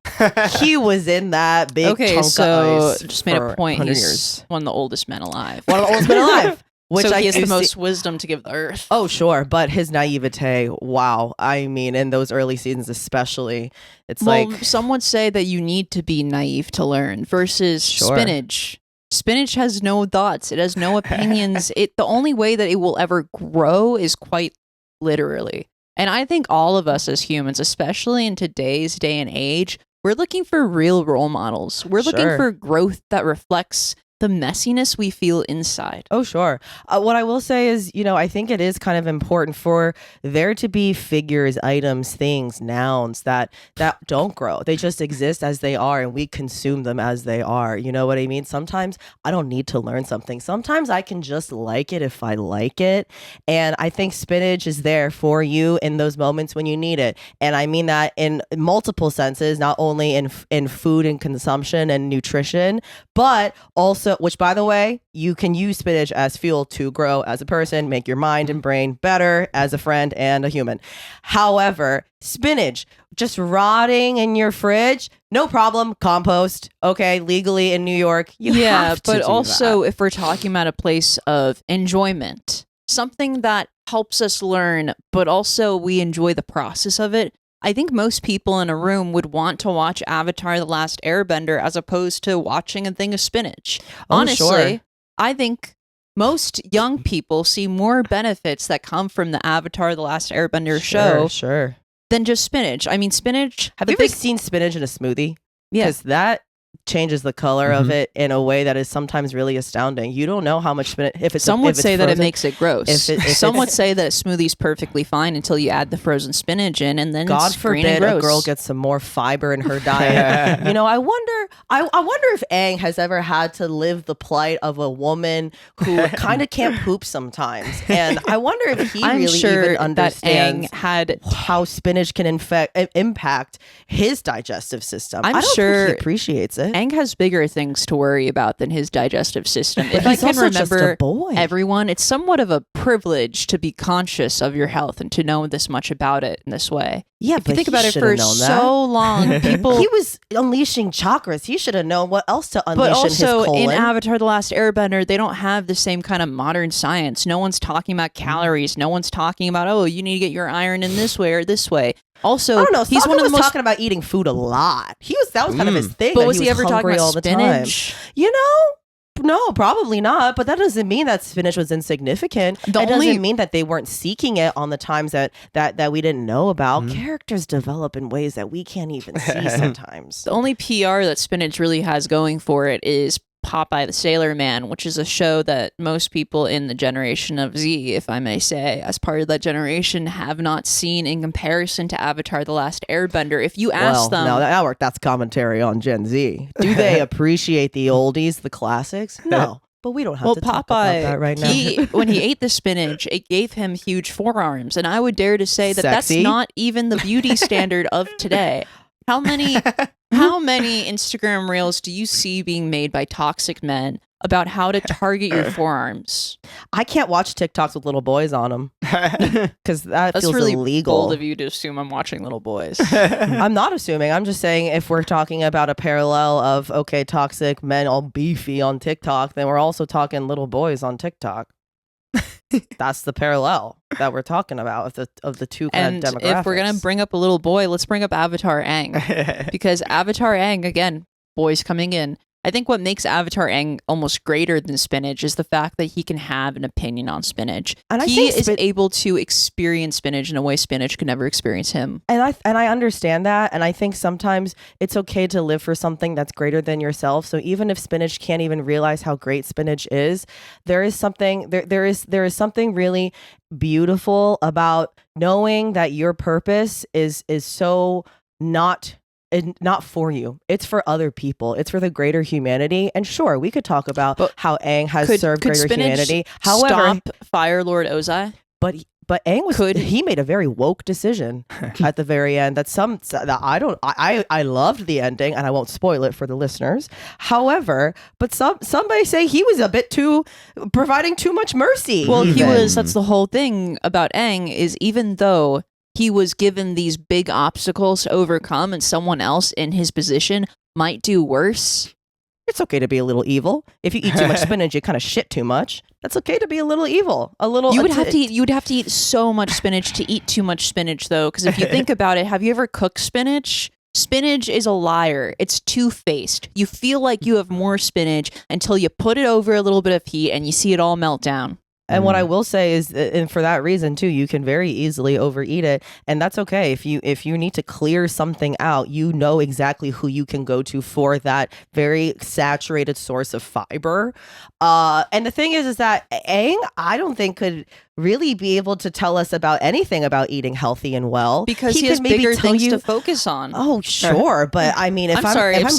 He was in that big chunk of ice just made a point. 100 He's years. one of the oldest men alive. One of the oldest men alive. Which so I he has do the see- most wisdom to give the earth. Oh, sure. But his naivete, wow. I mean, in those early seasons especially, it's Well, like... some would say that you need to be naive to learn versus Sure. spinach. Spinach has no thoughts. It has no opinions. The only way that it will ever grow is quite literally. And I think all of us as humans, especially in today's day and age, we're looking for real role models. We're looking Sure. for growth that reflects the messiness we feel inside. Oh, sure. What I will say is, you know, I think it is kind of important for there to be figures, items, things, nouns that don't grow. They just exist as they are and we consume them as they are. You know what I mean? Sometimes I don't need to learn something. Sometimes I can just like it if I like it. And I think spinach is there for you in those moments when you need it. And I mean that in multiple senses, not only in food and consumption and nutrition, but also, which by the way, you can use spinach as fuel to grow as a person, make your mind and brain better as a friend and a human. However, spinach just rotting in your fridge, no problem, compost, okay, legally in New York. You have to but do also that. if we're talking about a place of enjoyment, something that helps us learn, but also we enjoy the process of it. I think most people in a room would want to watch Avatar: The Last Airbender as opposed to watching a thing of spinach. Oh, Honestly, sure. I think most young people see more benefits that come from the Avatar: The Last Airbender show Sure. than just spinach. I mean, spinach... Have you ever seen spinach in a smoothie? Yeah. Because that changes the color of it in a way that is sometimes really astounding. You don't know how much spinach. Some would say that it frozen. makes it gross. If Some would it's- say that a smoothie's perfectly fine until you add the frozen spinach in, and then God it's green and forbid a gross. girl gets some more fiber in her diet. You know, I wonder if Aang has ever had to live the plight of a woman who kind of can't poop sometimes, and I wonder if he I'm really sure even that understands Aang had. how spinach can impact his digestive system. I'm I don't sure think he appreciates it. Aang has bigger things to worry about than his digestive system. If I he's can also just a remember boy. everyone, it's somewhat of a privilege to be conscious of your health and to know this much about it in this way. Yeah, If you but think he about it should have for known so that. long, people. He was unleashing chakras. He should have known what else to unleash But in his also colon. in Avatar: The Last Airbender, they don't have the same kind of modern science. No one's talking about calories. No one's talking about, oh, you need to get your iron in this way or this way. Also, I don't know. he's Sokka one of the was most. talking about eating food a lot. That was kind of his thing. But that was he ever talking hungry about all the time. spinach? You know? No, probably not. But that doesn't mean that spinach was insignificant. It doesn't mean that they weren't seeking it on the times that we didn't know about. Characters develop in ways that we can't even see sometimes. The only PR that spinach really has going for it is Popeye the Sailor Man, which is a show that most people in the generation of Z, if I may say, as part of that generation, have not seen in comparison to Avatar The Last Airbender. If you ask them... No, that's commentary on Gen Z. Do they appreciate the oldies, the classics? No. But we don't have to talk about that right now. When he ate the spinach, it gave him huge forearms. And I would dare to say that that's not even the beauty standard of today. How many Instagram reels do you see being made by toxic men about how to target your forearms? I can't watch TikToks with little boys on them because that's feels really illegal. Bold of you to assume I'm watching little boys. I'm not assuming. I'm just saying if we're talking about a parallel of toxic men all beefy on TikTok, then we're also talking little boys on TikTok. That's the parallel that we're talking about of the two kind of demographics. If we're gonna bring up a little boy, let's bring up Avatar Aang, because Avatar Aang, again, boys coming in. I think what makes Avatar Aang almost greater than spinach is the fact that he can have an opinion on spinach. And he is able to experience spinach in a way spinach could never experience him. And I understand that, and I think sometimes it's okay to live for something that's greater than yourself. So even if spinach can't even realize how great spinach is, there is something there is something really beautiful about knowing that your purpose is so not for you. It's for other people. It's for the greater humanity. And sure, we could talk about how Aang has served greater humanity. However, stop Fire Lord Ozai. But Aang he made a very woke decision at the very end. I loved the ending, and I won't spoil it for the listeners. However, but somebody say he was a bit too providing too much mercy. Well, that's the whole thing about Aang, is even though he was given these big obstacles to overcome and someone else in his position might do worse. It's okay to be a little evil. If you eat too much spinach, you kind of shit too much. That's okay to be a little evil. You would have to eat so much spinach to eat too much spinach, though, because if you think about it, have you ever cooked spinach? Spinach is a liar. It's two-faced. You feel like you have more spinach until you put it over a little bit of heat and you see it all melt down. And what I will say is, and for that reason too, you can very easily overeat it, and that's okay. If you need to clear something out, you know exactly who you can go to for that very saturated source of fiber. And the thing is that Aang, I don't think could really be able to tell us about anything about eating healthy and well, because he has bigger things to focus on. Oh, sure, but I mean, if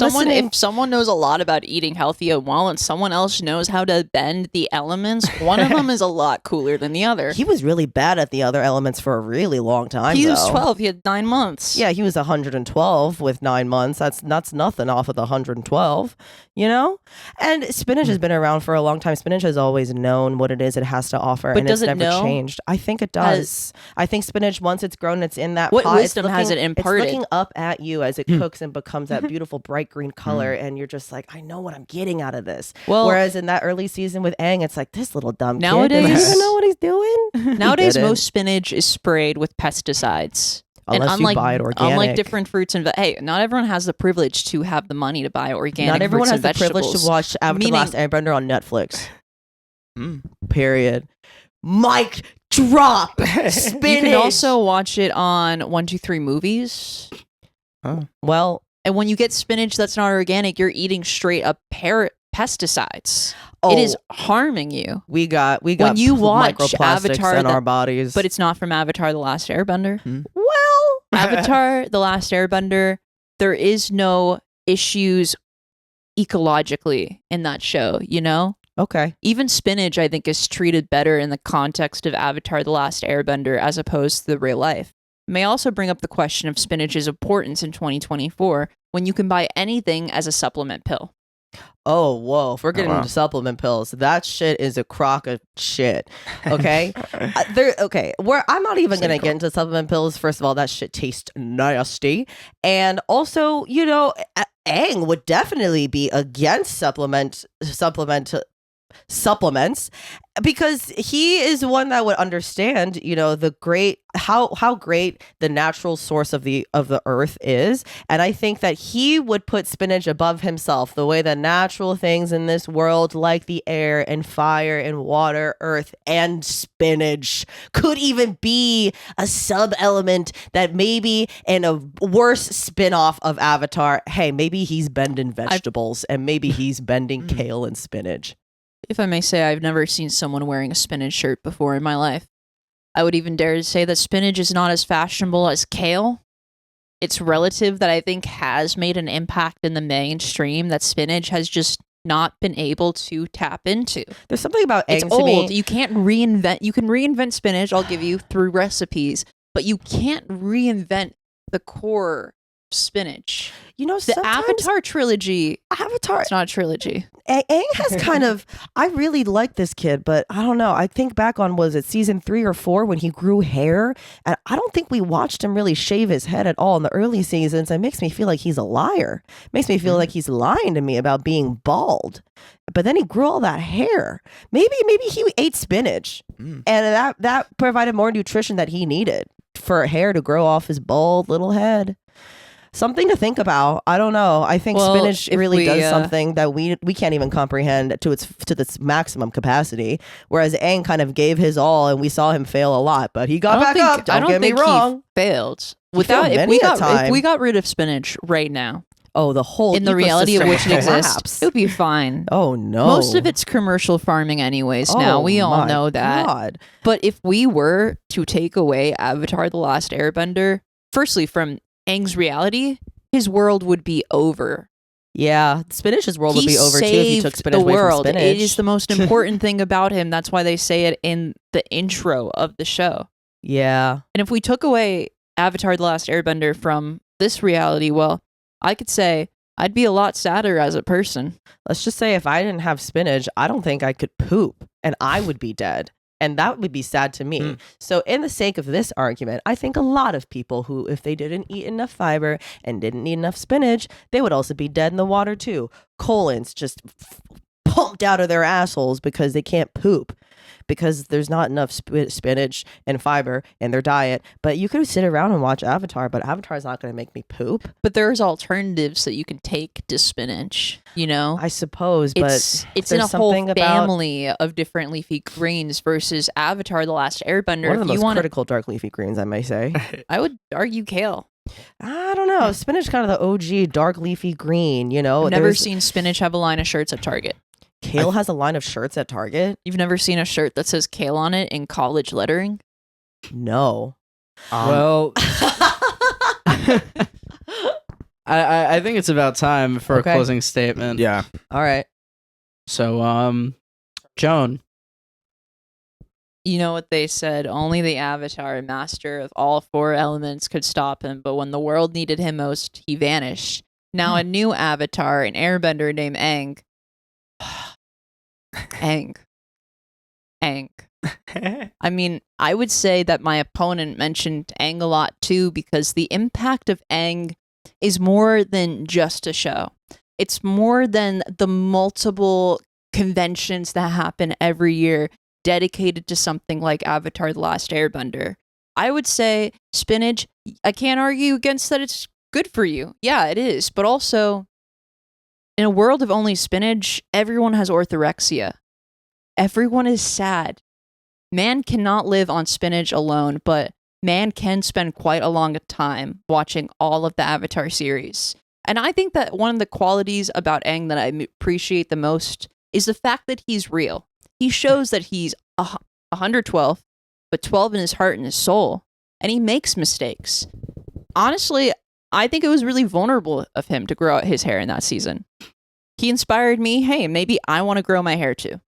someone knows a lot about eating healthy and well, and someone else knows how to bend the elements, one of them is a lot cooler than the other. He was really bad at the other elements for a really long time. He was 12. He had 9 months. Yeah, he was 112 with 9 months. That's nothing off of the 112. You know, and spinach has been around for a long time. Spinach has always known what it is it has to offer, but and it's never changed. I think it does. I think spinach, once it's grown, it's in that what pot. Wisdom has it imparted? It's looking up at you as it cooks and becomes that beautiful bright green color, and you're just like, I know what I'm getting out of this. Well, whereas in that early season with Aang, it's like, this little dumb nowadays, kid doesn't even know what he's doing. Nowadays, most spinach is sprayed with pesticides. Unless you buy it organic. Unlike different fruits and hey, not everyone has the privilege to have the money to buy organic. Not everyone has the privilege vegetables. to watch Avatar: The Last Airbender on Netflix. Period. Mic drop. Spinach. You can also watch it on 123 Movies. Oh. Well, and when you get spinach that's not organic, you're eating straight up pesticides. It is harming you. We got when you watch microplastics Avatar in our bodies, but it's not from Avatar: The Last Airbender. Well, Avatar: The Last Airbender, there is no issues ecologically in that show. You know. Okay. Even spinach, I think, is treated better in the context of Avatar: The Last Airbender as opposed to the real life. It may also bring up the question of spinach's importance in 2024 when you can buy anything as a supplement pill. Oh, whoa. If we're getting into supplement pills, that shit is a crock of shit. Okay? I'm not even going to get into supplement pills. First of all, that shit tastes nasty. And also, you know, Aang would definitely be against supplement supplements, because he is one that would understand, the great how great the natural source of the earth is. And I think that he would put spinach above himself, the way that natural things in this world, like the air and fire and water, earth, and spinach, could even be a sub element that maybe in a worse spin-off of Avatar, hey, maybe he's bending vegetables and maybe he's bending kale and spinach. If I may say, I've never seen someone wearing a spinach shirt before in my life. I would even dare to say that spinach is not as fashionable as kale. It's relative that I think has made an impact in the mainstream that spinach has just not been able to tap into. There's something about eggs. It's old. You can't reinvent. You can reinvent spinach, I'll give you, through recipes, but you can't reinvent the core spinach. The Avatar trilogy. Avatar. It's not a trilogy. Aang has kind of, I really like this kid, but I don't know. I think back on, was it season 3 or 4 when he grew hair? And I don't think we watched him really shave his head at all in the early seasons. It makes me feel like he's a liar. It makes me feel like he's lying to me about being bald. But then he grew all that hair. Maybe he ate spinach, and that provided more nutrition that he needed for hair to grow off his bald little head. Something to think about. I don't know. I think spinach really does something that we can't even comprehend to its maximum capacity. Whereas Aang kind of gave his all, and we saw him fail a lot, but he got back up. Don't get me wrong. He failed. If we got rid of spinach right now, the whole in the reality of which it exists, it would be fine. Oh no! Most of it's commercial farming, anyways. Now we all know that. God. But if we were to take away Avatar: The Last Airbender, firstly from Aang's reality, his world would be over. Yeah, Spinach's world would be over too if he took spinach the away world. from spinach. It is the most important thing about him. That's why they say it in the intro of the show. Yeah. And if we took away Avatar: The Last Airbender from this reality, well, I could say I'd be a lot sadder as a person. Let's just say if I didn't have spinach, I don't think I could poop, and I would be dead. And that would be sad to me. So in the sake of this argument, I think a lot of people who, if they didn't eat enough fiber and didn't eat enough spinach, they would also be dead in the water too. Colons just pumped out of their assholes because they can't poop, because there's not enough spinach and fiber in their diet. But you could sit around and watch Avatar, but Avatar's not going to make me poop. But there's alternatives that you can take to spinach, I suppose, but it's in a whole family of different leafy greens versus Avatar: The Last Airbender. One of the most critical dark leafy greens, I may say. I would argue kale. I don't know. Spinach kind of the OG dark leafy green, I've never seen spinach have a line of shirts at Target. Kale has a line of shirts at Target? You've never seen a shirt that says kale on it in college lettering? No. Well, I think it's about time for a closing statement. Yeah. All right. So, Joan. You know what they said? Only the Avatar, master of all 4 elements, could stop him. But when the world needed him most, he vanished. Now a new Avatar, an airbender named Aang. Aang. I mean, I would say that my opponent mentioned Aang a lot too, because the impact of Aang is more than just a show. It's more than the multiple conventions that happen every year dedicated to something like Avatar: The Last Airbender. I would say spinach, I can't argue against that it's good for you. Yeah, it is. But also, in a world of only spinach, everyone has orthorexia. Everyone is sad. Man cannot live on spinach alone, but man can spend quite a long time watching all of the Avatar series. And I think that one of the qualities about Aang that I appreciate the most is the fact that he's real. He shows that he's 112, but 12 in his heart and his soul, and he makes mistakes. Honestly, I think it was really vulnerable of him to grow out his hair in that season. He inspired me, hey, maybe I want to grow my hair too.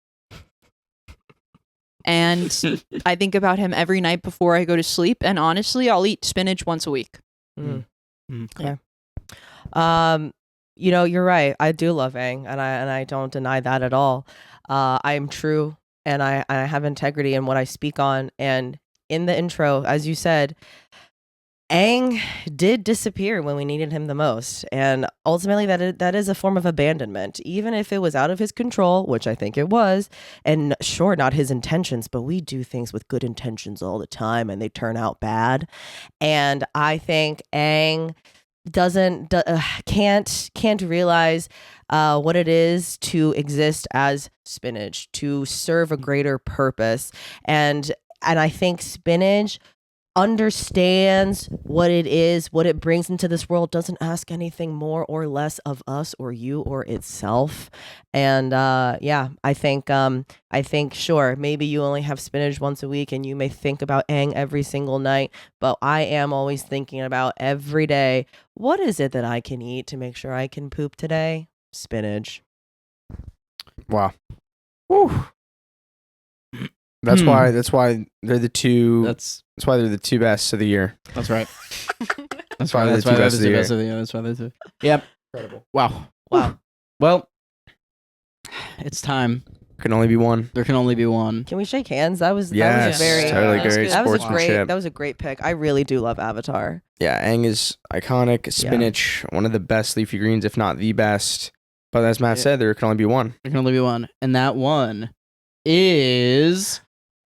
And I think about him every night before I go to sleep, and honestly, I'll eat spinach once a week. Yeah. You're right. I do love Aang, and I don't deny that at all. I am true, and I have integrity in what I speak on. And in the intro, as you said, Aang did disappear when we needed him the most, and ultimately that is a form of abandonment, even if it was out of his control, which I think it was, and sure, not his intentions, but we do things with good intentions all the time, and they turn out bad. And I think Aang can't realize what it is to exist as spinach, to serve a greater purpose, and I think spinach understands what it is, what it brings into this world, doesn't ask anything more or less of us or you or itself. And I think sure, maybe you only have spinach once a week and you may think about Aang every single night, but I am always thinking about every day, what is it that I can eat to make sure I can poop today? Spinach. Wow. Whew. That's why they're the two. That's why they're the two best of the year. That's right. That's why they're the two best of the year. That's why they're two. Yep. Incredible. Wow. Well, it's time. Can only be one. There can only be one. Can we shake hands? That was Yes, very totally that was great good. sportsmanship. that was a great pick. I really do love Avatar. Yeah, Aang is iconic. Spinach, one of the best leafy greens, if not the best. But as Matt said, there can only be one. There can only be one, and that one is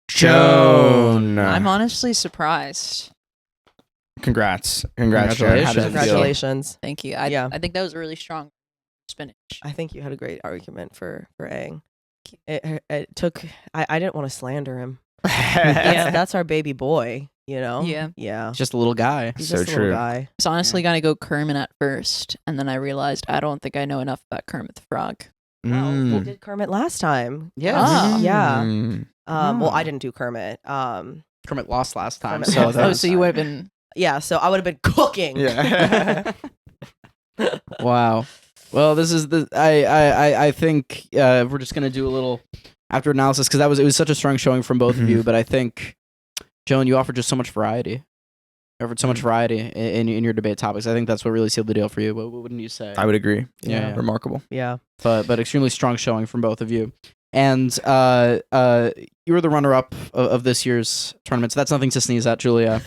Joan. I'm honestly surprised. Congrats, Joan. Congratulations. How does it feel? Congratulations. Thank you. I think that was a really strong spinach. I think you had a great argument for Aang. It took. I didn't want to slander him. That's our baby boy. You know. Yeah. Just a little guy. He's So just a true. little guy. I was honestly gonna go Kermit at first, and then I realized I don't think I know enough about Kermit the Frog. We did Kermit last time. Yes. Ah. Yeah. Mm. Well, I didn't do Kermit. Kermit lost last time. Kermit So lost. that Oh, was- so you would have been. Yeah. So I would have been cooking. Yeah. Wow. Well, this is the I think we're just gonna do a little after analysis because it was such a strong showing from both of you. But I think Joan, you offered just so much variety. You offered so much variety in your debate topics. I think that's what really sealed the deal for you. What wouldn't you say? I would agree. Yeah. Remarkable. Yeah. But extremely strong showing from both of you. And you were the runner-up of this year's tournament. So that's nothing to sneeze at, Julia.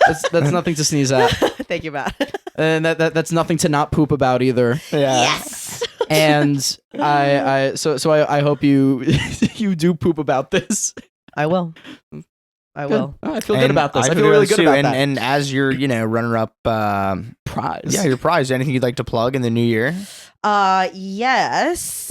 that's nothing to sneeze at. Thank you, Matt. And that's nothing to not poop about either. Yeah. Yes. And I hope you you do poop about this. I will. I will. Oh, I feel good about this. I feel good really about good this about too. that. And as your, runner-up, Prize. yeah, your prize. Anything you'd like to plug in the new year? Yes.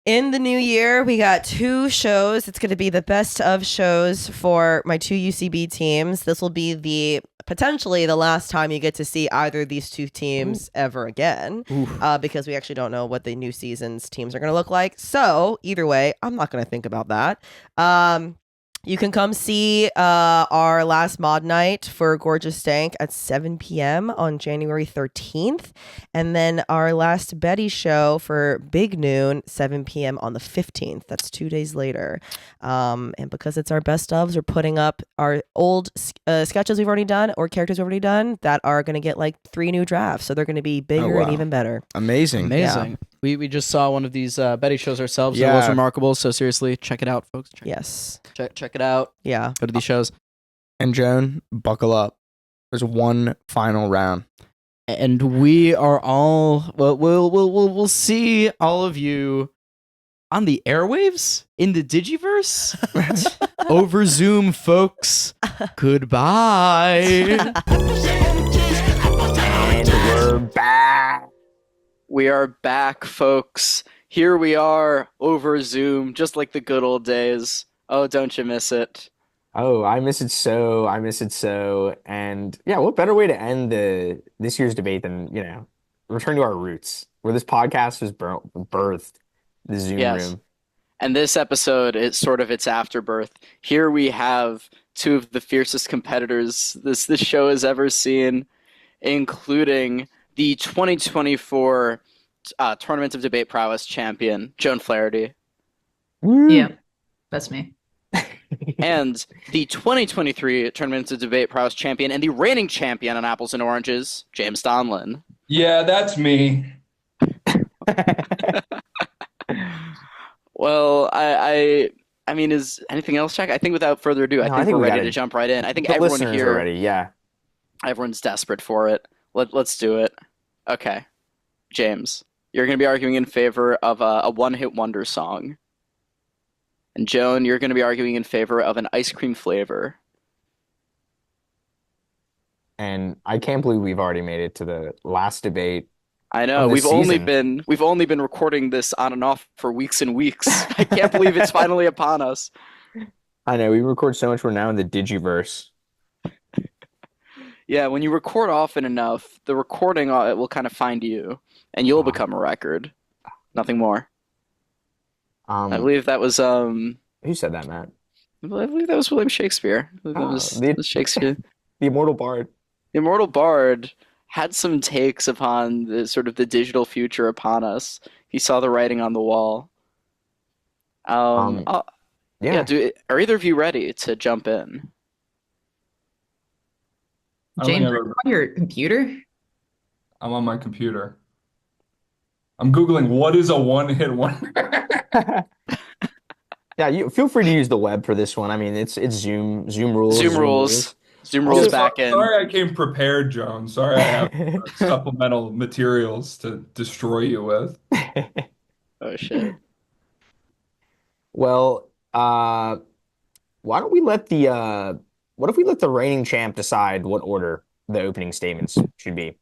In the new year, we got 2 shows. It's going to be the best of shows for my 2 UCB teams. This will be potentially the last time you get to see either of these 2 teams ever again, because we actually don't know what the new season's teams are going to look like. So either way, I'm not going to think about that. You can come see our last mod night for Gorgeous Stank at 7 p.m. on January 13th. And then our last Betty show for Big Noon, 7 p.m. on the 15th. That's 2 days later. And because it's our best ofs, we're putting up our old sketches we've already done or characters we've already done that are going to get like 3 new drafts. So they're going to be bigger and even better. Amazing. Amazing. We just saw one of these Betty shows ourselves. Yeah. It was remarkable. So seriously, check it out, folks. Yes. Check it out. Yeah. Go to these shows. And Joan, buckle up. There's one final round. And we are all we'll see all of you on the airwaves in the Digiverse over Zoom, folks. Goodbye. And we're back. We are back, folks. Here we are over Zoom, just like the good old days. Oh, don't you miss it? Oh, I miss it so. And yeah, what better way to end this year's debate than, return to our roots, where this podcast was birthed, the Zoom room. And this episode is sort of its afterbirth. Here we have 2 of the fiercest competitors this show has ever seen, including the 2024 Tournament of Debate Prowess champion, Joan Flaherty. Yeah, that's me. And the 2023 Tournament of Debate Prowess champion and the reigning champion on Apples and Oranges, James Donlon. Yeah, that's me. Well, I I mean, is anything else, Jack? I think without further ado, I No, think we're we ready gotta, to jump right in. I think the everyone listeners here, are ready. Yeah. everyone's desperate for it. Let's do it. Okay, James, you're going to be arguing in favor of a one-hit wonder song. And Joan, you're going to be arguing in favor of an ice cream flavor. And I can't believe we've already made it to the last debate I know of this season. we've only been recording this on and off for weeks and weeks. I can't believe it's finally upon us. I know we record so much. We're now in the Digiverse. Yeah, when you record often enough, the recording it will kind of find you, and you'll become a record. Nothing more. I believe that was Who said that, Matt? I believe that was William Shakespeare. I believe that was Shakespeare. The immortal bard. The immortal bard had some takes upon the sort of the digital future upon us. He saw the writing on the wall. Yeah. Are either of you ready to jump in? James, are you on your computer? I'm on my computer. I'm Googling what is a one-hit wonder. Yeah, you feel free to use the web for this one. I mean, it's Zoom rules. Zoom rules back in. Sorry I came prepared, Joan. Sorry I have supplemental materials to destroy you with. Oh shit. Well, why don't we let what if we let the reigning champ decide what order the opening statements should be?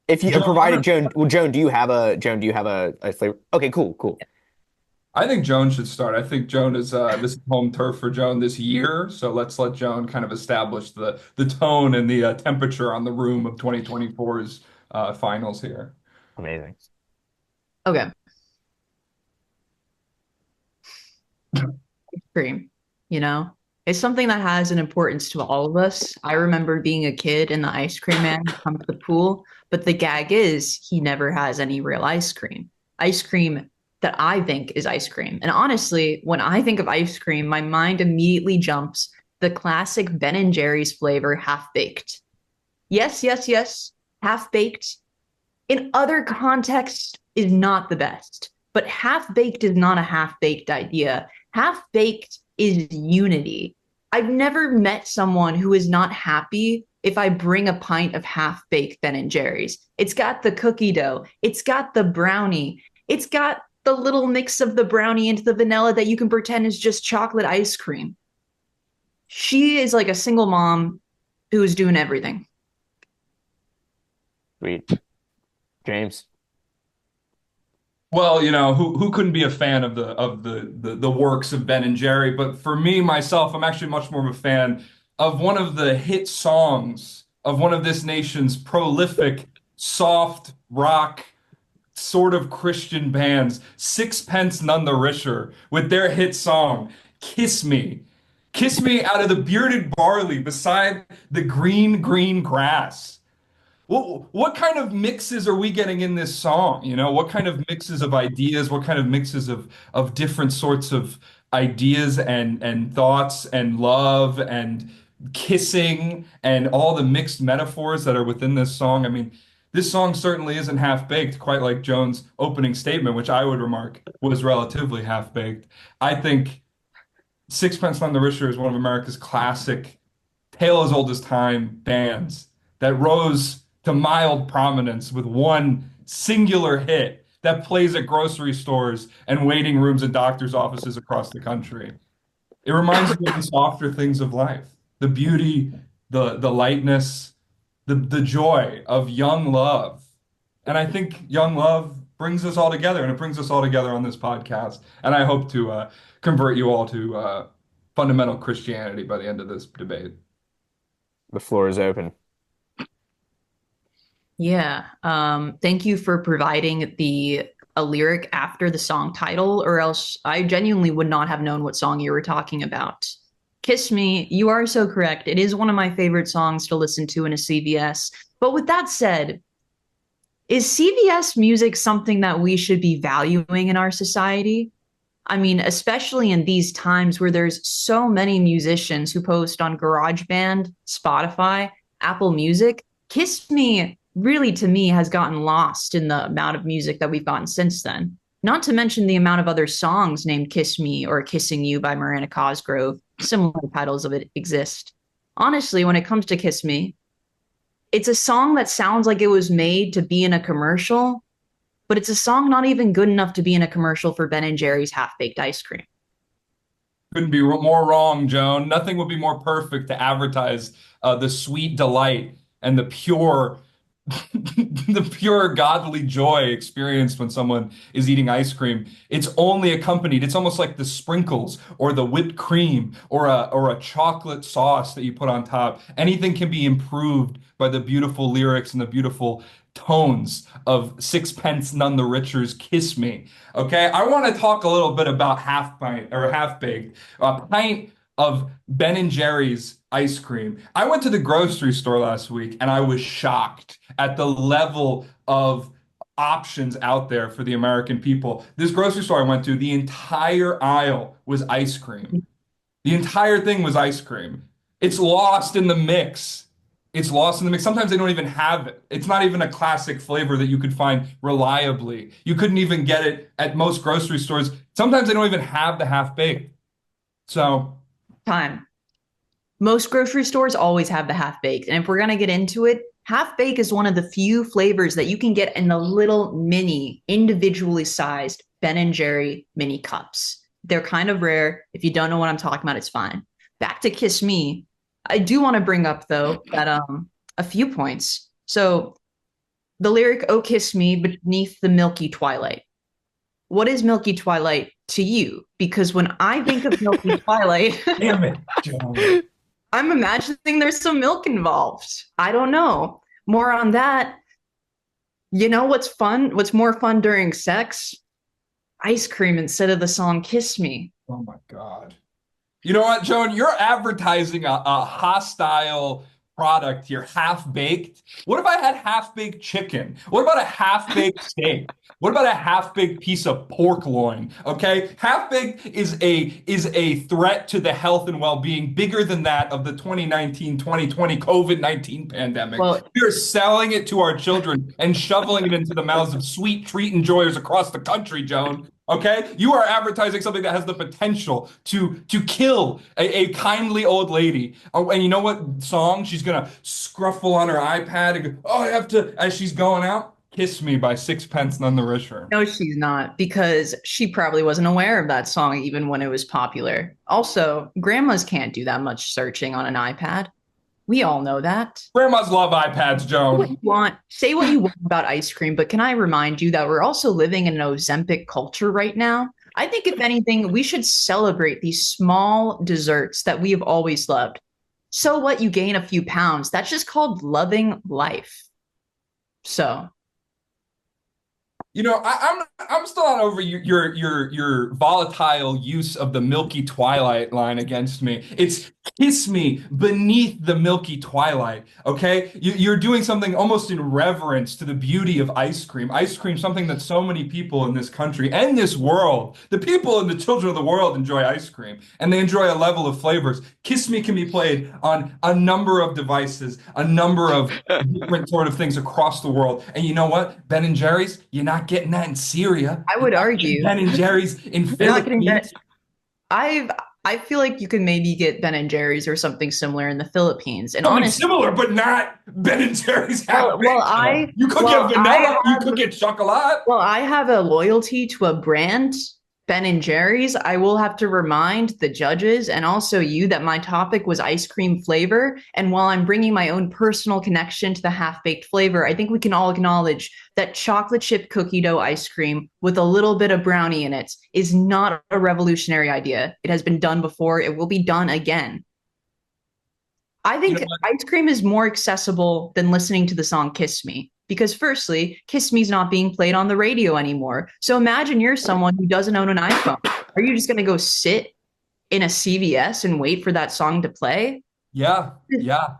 If you provided Joan, do you have a flavor? Okay, cool. I think Joan should start. I think Joan is this is home turf for Joan this year. So let's let Joan kind of establish the tone and the temperature on the room of 2024's finals here. Amazing. Okay. Ice cream, it's something that has an importance to all of us. I remember being a kid and the ice cream man come to the pool, but the gag is he never has any real ice cream. Ice cream that I think is ice cream. And honestly, when I think of ice cream, my mind immediately jumps the classic Ben & Jerry's flavor half-baked. Yes, half-baked. In other contexts is not the best, but half-baked is not a half-baked idea. Half-baked is unity. I've never met someone who is not happy if I bring a pint of half-baked Ben & Jerry's. It's got the cookie dough. It's got the brownie. It's got the little mix of the brownie into the vanilla that you can pretend is just chocolate ice cream. She is like a single mom who is doing everything. Sweet. James. Well, who couldn't be a fan of the works of Ben and Jerry? But for me, myself, I'm actually much more of a fan of one of the hit songs of one of this nation's prolific soft rock sort of Christian bands, Sixpence None the Richer, with their hit song, Kiss Me. Kiss me out of the bearded barley beside the green, green grass. What kind of mixes are we getting in this song? What kind of mixes of ideas, what kind of mixes of different sorts of ideas and thoughts and love and kissing and all the mixed metaphors that are within this song? I mean, this song certainly isn't half-baked, quite like Joan's opening statement, which I would remark was relatively half-baked. I think Sixpence None the Richer is one of America's classic, tale as old as time bands that rose to mild prominence with one singular hit that plays at grocery stores and waiting rooms and doctors' offices across the country. It reminds me of the softer things of life, the beauty, the lightness, the joy of young love. And I think young love brings us all together, and it brings us all together on this podcast. And I hope to convert you all to fundamental Christianity by the end of this debate. The floor is open. Yeah. Thank you for providing a lyric after the song title, or else I genuinely would not have known what song you were talking about. Kiss Me, you are so correct. It is one of my favorite songs to listen to in a CVS. But with that said, is CVS music something that we should be valuing in our society? I mean, especially in these times where there's so many musicians who post on GarageBand, Spotify, Apple Music. Kiss Me really, to me, has gotten lost in the amount of music that we've gotten since then. Not to mention the amount of other songs named Kiss Me or Kissing You by Miranda Cosgrove. Similar titles of it exist. Honestly, when it comes to Kiss Me, it's a song that sounds like it was made to be in a commercial, but it's a song not even good enough to be in a commercial for Ben & Jerry's half-baked ice cream. Couldn't be more wrong, Joan. Nothing would be more perfect to advertise the sweet delight and the pure the pure godly joy experienced when someone is eating ice cream. It's only accompanied, it's almost like the sprinkles or the whipped cream or a chocolate sauce that you put on top. Anything can be improved by the beautiful lyrics and the beautiful tones of Sixpence None the Richer's Kiss Me. Okay, I want to talk a little bit about half pint or half baked. A pint of Ben & Jerry's ice cream. I went to the grocery store last week and I was shocked at the level of options out there for the American people. This grocery store I went to, the entire aisle was ice cream. The entire thing was ice cream. It's lost in the mix. It's lost in the mix. Sometimes they don't even have it. It's not even a classic flavor that you could find reliably. You couldn't even get it at most grocery stores. Sometimes they don't even have the half-baked. So time. Most grocery stores always have the half-baked. And if we're going to get into it, half-baked is one of the few flavors that you can get in the little mini, individually sized Ben & Jerry mini cups. They're kind of rare. If you don't know what I'm talking about, it's fine. Back to Kiss Me. I do want to bring up, though, that a few points. So the lyric, "Oh, kiss me beneath the milky twilight." What is milky twilight to you? Because when I think of milky twilight, damn it, Joan. I'm imagining there's some milk involved. I don't know. More on that. You know what's fun? What's more fun during sex? Ice cream instead of the song Kiss Me. Oh my God. You know what, Joan? You're advertising a hostile product here, half-baked. What if I had half-baked chicken? What about a half-baked steak? What about a half-baked piece of pork loin? Okay, half-baked is a threat to the health and well-being bigger than that of the 2019-2020 COVID-19 pandemic. Well, we're selling it to our children and shoveling it into the mouths of sweet treat enjoyers across the country, Joan. Okay, you are advertising something that has the potential to kill a kindly old lady. Oh, and you know what song she's gonna scruffle on her iPad and go, "Oh, I have to," as she's going out, "Kiss Me" by Sixpence None the Richer. No, she's not, because she probably wasn't aware of that song even when it was popular. Also, grandmas can't do that much searching on an iPad. We all know that. Grandmas love iPads, Joan. Say what you want about ice cream, but can I remind you that we're also living in an Ozempic culture right now? I think, if anything, we should celebrate these small desserts that we have always loved. So what, you gain a few pounds? That's just called loving life. So, you know, I'm still not over your volatile use of the milky twilight line against me. It's "Kiss me beneath the milky twilight." Okay, you're doing something almost in reverence to the beauty of ice cream. Ice cream, something that so many people in this country and this world, the people and the children of the world, enjoy ice cream, and they enjoy a level of flavors. Kiss Me can be played on a number of devices, a number of different sort of things across the world. And you know what, Ben & Jerry's, you're not getting that in Syria. I would argue Ben & Jerry's in you're not getting Philippines. that. I feel like you can maybe get Ben & Jerry's or something similar in the Philippines. And Something honestly, similar, but not Ben & Jerry's. You could well, get vanilla. You could get chocolate. Well, I have a loyalty to a brand, Ben & Jerry's. I will have to remind the judges and also you that my topic was ice cream flavor. And while I'm bringing my own personal connection to the half-baked flavor, I think we can all acknowledge that chocolate chip cookie dough ice cream with a little bit of brownie in it is not a revolutionary idea. It has been done before. It will be done again. I think ice cream is more accessible than listening to the song Kiss Me. Because firstly, Kiss Me's not being played on the radio anymore. So imagine you're someone who doesn't own an iPhone. Are you just going to go sit in a CVS and wait for that song to play? Yeah.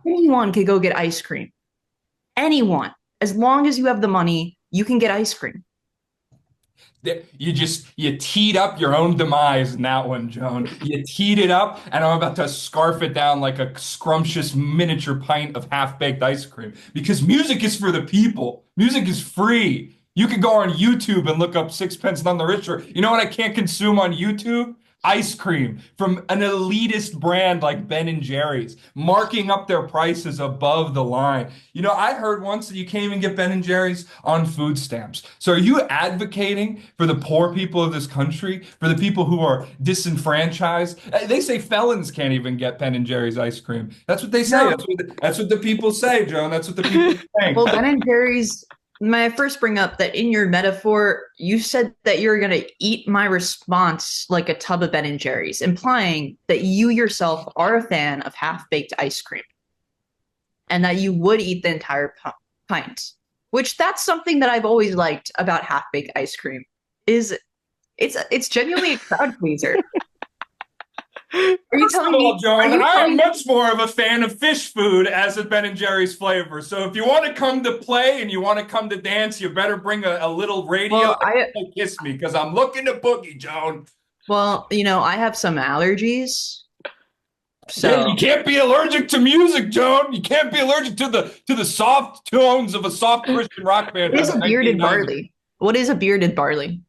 Anyone could go get ice cream. Anyone. As long as you have the money, you can get ice cream. You teed up your own demise in that one, Joan. You teed it up, and I'm about to scarf it down like a scrumptious miniature pint of half-baked ice cream. Because music is for the people. Music is free. You could go on YouTube and look up Sixpence None the Richer. You know what I can't consume on YouTube? Ice cream from an elitist brand like Ben and Jerry's, marking up their prices above the line. You know, I heard once that you can't even get Ben and Jerry's on food stamps. So are you advocating for the poor people of this country, for the people who are disenfranchised? They say felons can't even get Ben and Jerry's ice cream. That's what they say. No. That's what the people say, Joan. That's what the people think. Well, Ben and Jerry's, may I first bring up that in your metaphor, you said that you're going to eat my response like a tub of Ben and Jerry's, implying that you yourself are a fan of half-baked ice cream and that you would eat the entire pint, which that's something that I've always liked about half-baked ice cream is it's genuinely a crowd pleaser. Are you First of telling all, me, Joan, I am much more of a fan of fish food as a Ben and Jerry's flavor. So if you want to come to play and you want to come to dance, you better bring a little radio Well, and kiss me because I'm looking to boogie, Joan. well, you know, I have some allergies. So Yeah, you can't be allergic to music, Joan. You can't be allergic to the soft tones of a soft Christian rock band. what is a bearded 1990s. barley? What is a bearded barley?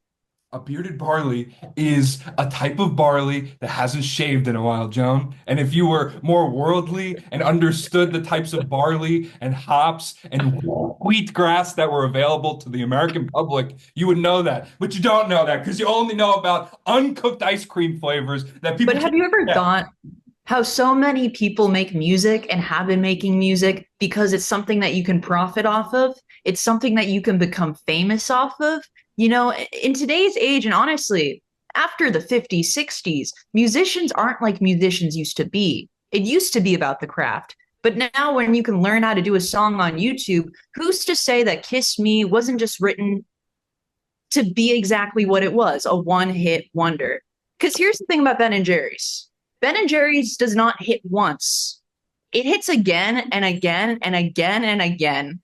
A bearded barley is a type of barley that hasn't shaved in a while, Joan. And if you were more worldly and understood the types of barley and hops and wheat grass that were available to the American public, you would know that. But you don't know that because you only know about uncooked ice cream flavors that people. But have you ever thought how so many people make music and have been making music because it's something that you can profit off of? It's something that you can become famous off of. You know, in today's age, and honestly, after the 50s, 60s, musicians aren't like musicians used to be. It used to be about the craft. But now when you can learn how to do a song on YouTube, who's to say that Kiss Me wasn't just written to be exactly what it was, a one-hit wonder? Because here's the thing about Ben and Jerry's. Ben and Jerry's does not hit once. It hits again and again and again and again.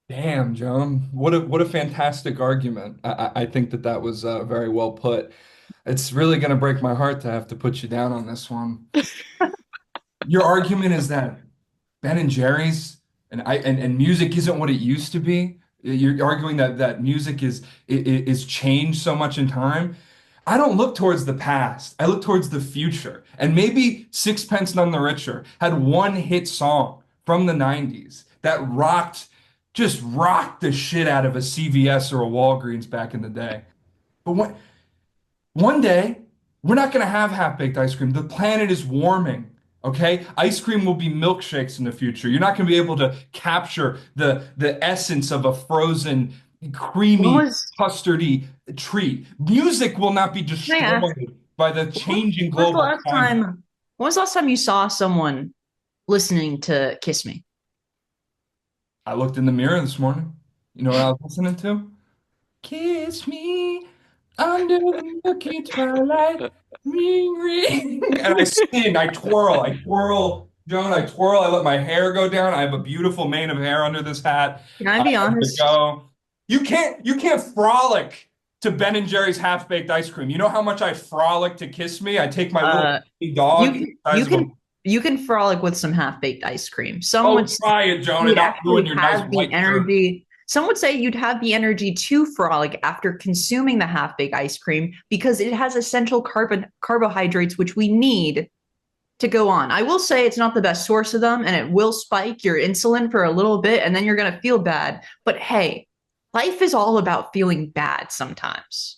Damn, Joan. What a fantastic argument. I think that was very well put. It's really going to break my heart to have to put you down on this one. Your argument is that Ben and Jerry's and music isn't what it used to be. You're arguing that music is changed so much in time. I don't look towards the past. I look towards the future. And maybe Sixpence None the Richer had one hit song from the 90s that just rocked the shit out of a CVS or a Walgreens back in the day. But one day, we're not going to have half-baked ice cream. The planet is warming, okay? Ice cream will be milkshakes in the future. You're not going to be able to capture the essence of a frozen, creamy, custardy treat. Music will not be destroyed by the changing global climate. When was the last time you saw someone listening to Kiss Me? I looked in the mirror this morning. You know what I was listening to? Kiss me under the milky twilight, ring, ring. And I sing, I twirl, Joan, I twirl. I let my hair go down. I have a beautiful mane of hair under this hat. Can I be honest? You can't frolic to Ben and Jerry's half-baked ice cream. You know how much I frolic to Kiss Me? I take my little dog. You can frolic with some half-baked ice cream. Try it, Joan, and not ruin your nice white energy. Some would say you'd have the energy to frolic after consuming the half-baked ice cream because it has essential carbohydrates which we need to go on. I will say it's not the best source of them, and it will spike your insulin for a little bit, and then you're going to feel bad. But hey, life is all about feeling bad sometimes.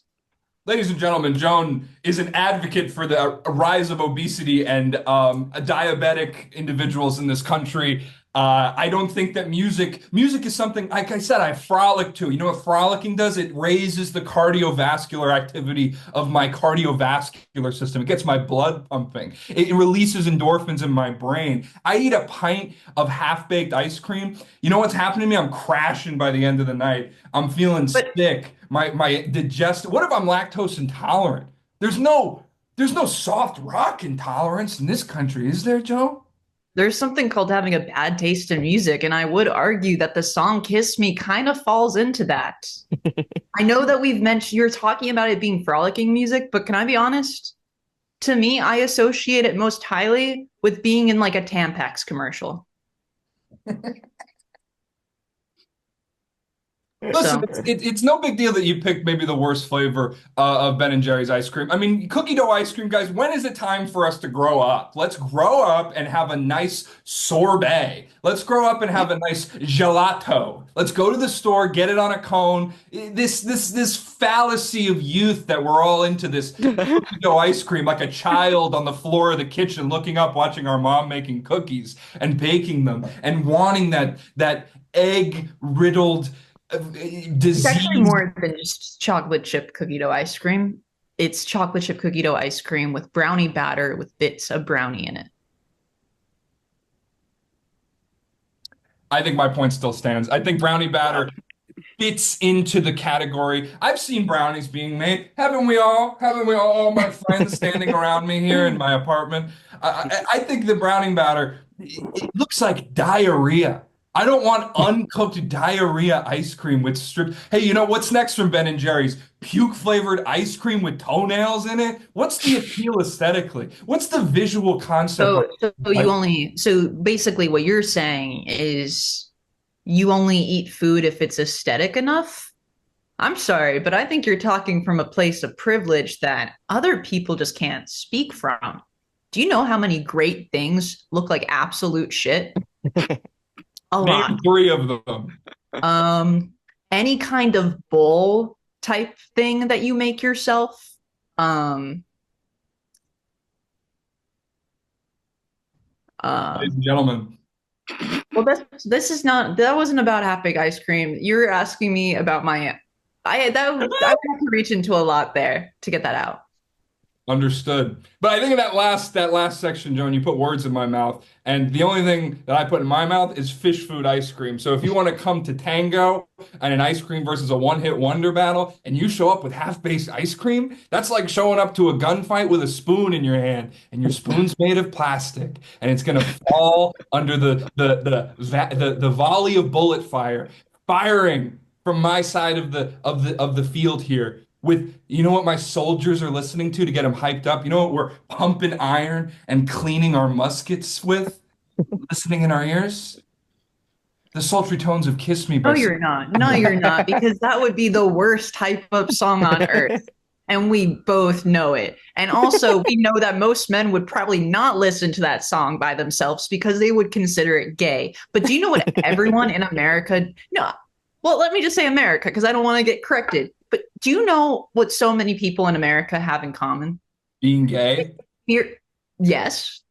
Ladies and gentlemen, Joan is an advocate for the rise of obesity and diabetic individuals in this country. I don't think that music is something, like I said, I frolic to. You know what frolicking does? It raises the cardiovascular activity of my cardiovascular system. It gets my blood pumping. It releases endorphins in my brain. I eat a pint of half-baked ice cream. You know what's happening to me? I'm crashing by the end of the night. I'm feeling sick. My digestive. What if I'm lactose intolerant? There's no soft rock intolerance in this country, is there, Joe? There's something called having a bad taste in music, and I would argue that the song Kiss Me kind of falls into that. I know that you're talking about it being frolicking music, but can I be honest? To me, I associate it most highly with being in like a Tampax commercial. Listen, So it's no big deal that you picked maybe the worst flavor of Ben and Jerry's ice cream. I mean, cookie dough ice cream, guys, when is it time for us to grow up? Let's grow up and have a nice sorbet. Let's grow up and have a nice gelato. Let's go to the store, get it on a cone. This fallacy of youth that we're all into this cookie dough ice cream like a child on the floor of the kitchen looking up, watching our mom making cookies and baking them and wanting that egg riddled it's actually disease. more than just chocolate chip cookie dough ice cream. It's chocolate chip cookie dough ice cream with brownie batter with bits of brownie in it. I think my point still stands. I think brownie batter fits into the category. I've seen brownies being made. Haven't we all? Haven't we all? All my friends standing around me here in my apartment. I think the brownie batter, it looks like diarrhea. I don't want uncooked diarrhea ice cream with stripped. Hey, you know what's next from Ben and Jerry's? Puke flavored ice cream with toenails in it? What's the appeal aesthetically? What's the visual concept? So basically what you're saying is you only eat food if it's aesthetic enough? I'm sorry, but I think you're talking from a place of privilege that other people just can't speak from. Do you know how many great things look like absolute shit? A lot. Name 3 of them. Any kind of bowl type thing that you make yourself. Ladies and gentlemen. Well, this is not, that wasn't about half big ice cream. You're asking me about I would have to reach into a lot there to get that out. Understood. But I think in that last section, Joan, you put words in my mouth, and the only thing that I put in my mouth is fish food ice cream. So if you want to come to tango and an ice cream versus a one-hit wonder battle, and you show up with half-baked ice cream, that's like showing up to a gunfight with a spoon in your hand, and your spoon's made of plastic, and it's gonna fall under the volley of bullet fire firing from my side of the field here. With, you know what my soldiers are listening to get them hyped up? You know what we're pumping iron and cleaning our muskets with? Listening in our ears? The sultry tones of Kiss Me by No, you're not. No, you're not, because that would be the worst type of song on earth. And we both know it. And also, we know that most men would probably not listen to that song by themselves because they would consider it gay. But do you know what everyone in America, no, well, let me just say America, because I don't want to get corrected. But do you know what so many people in America have in common? Being gay? Yes.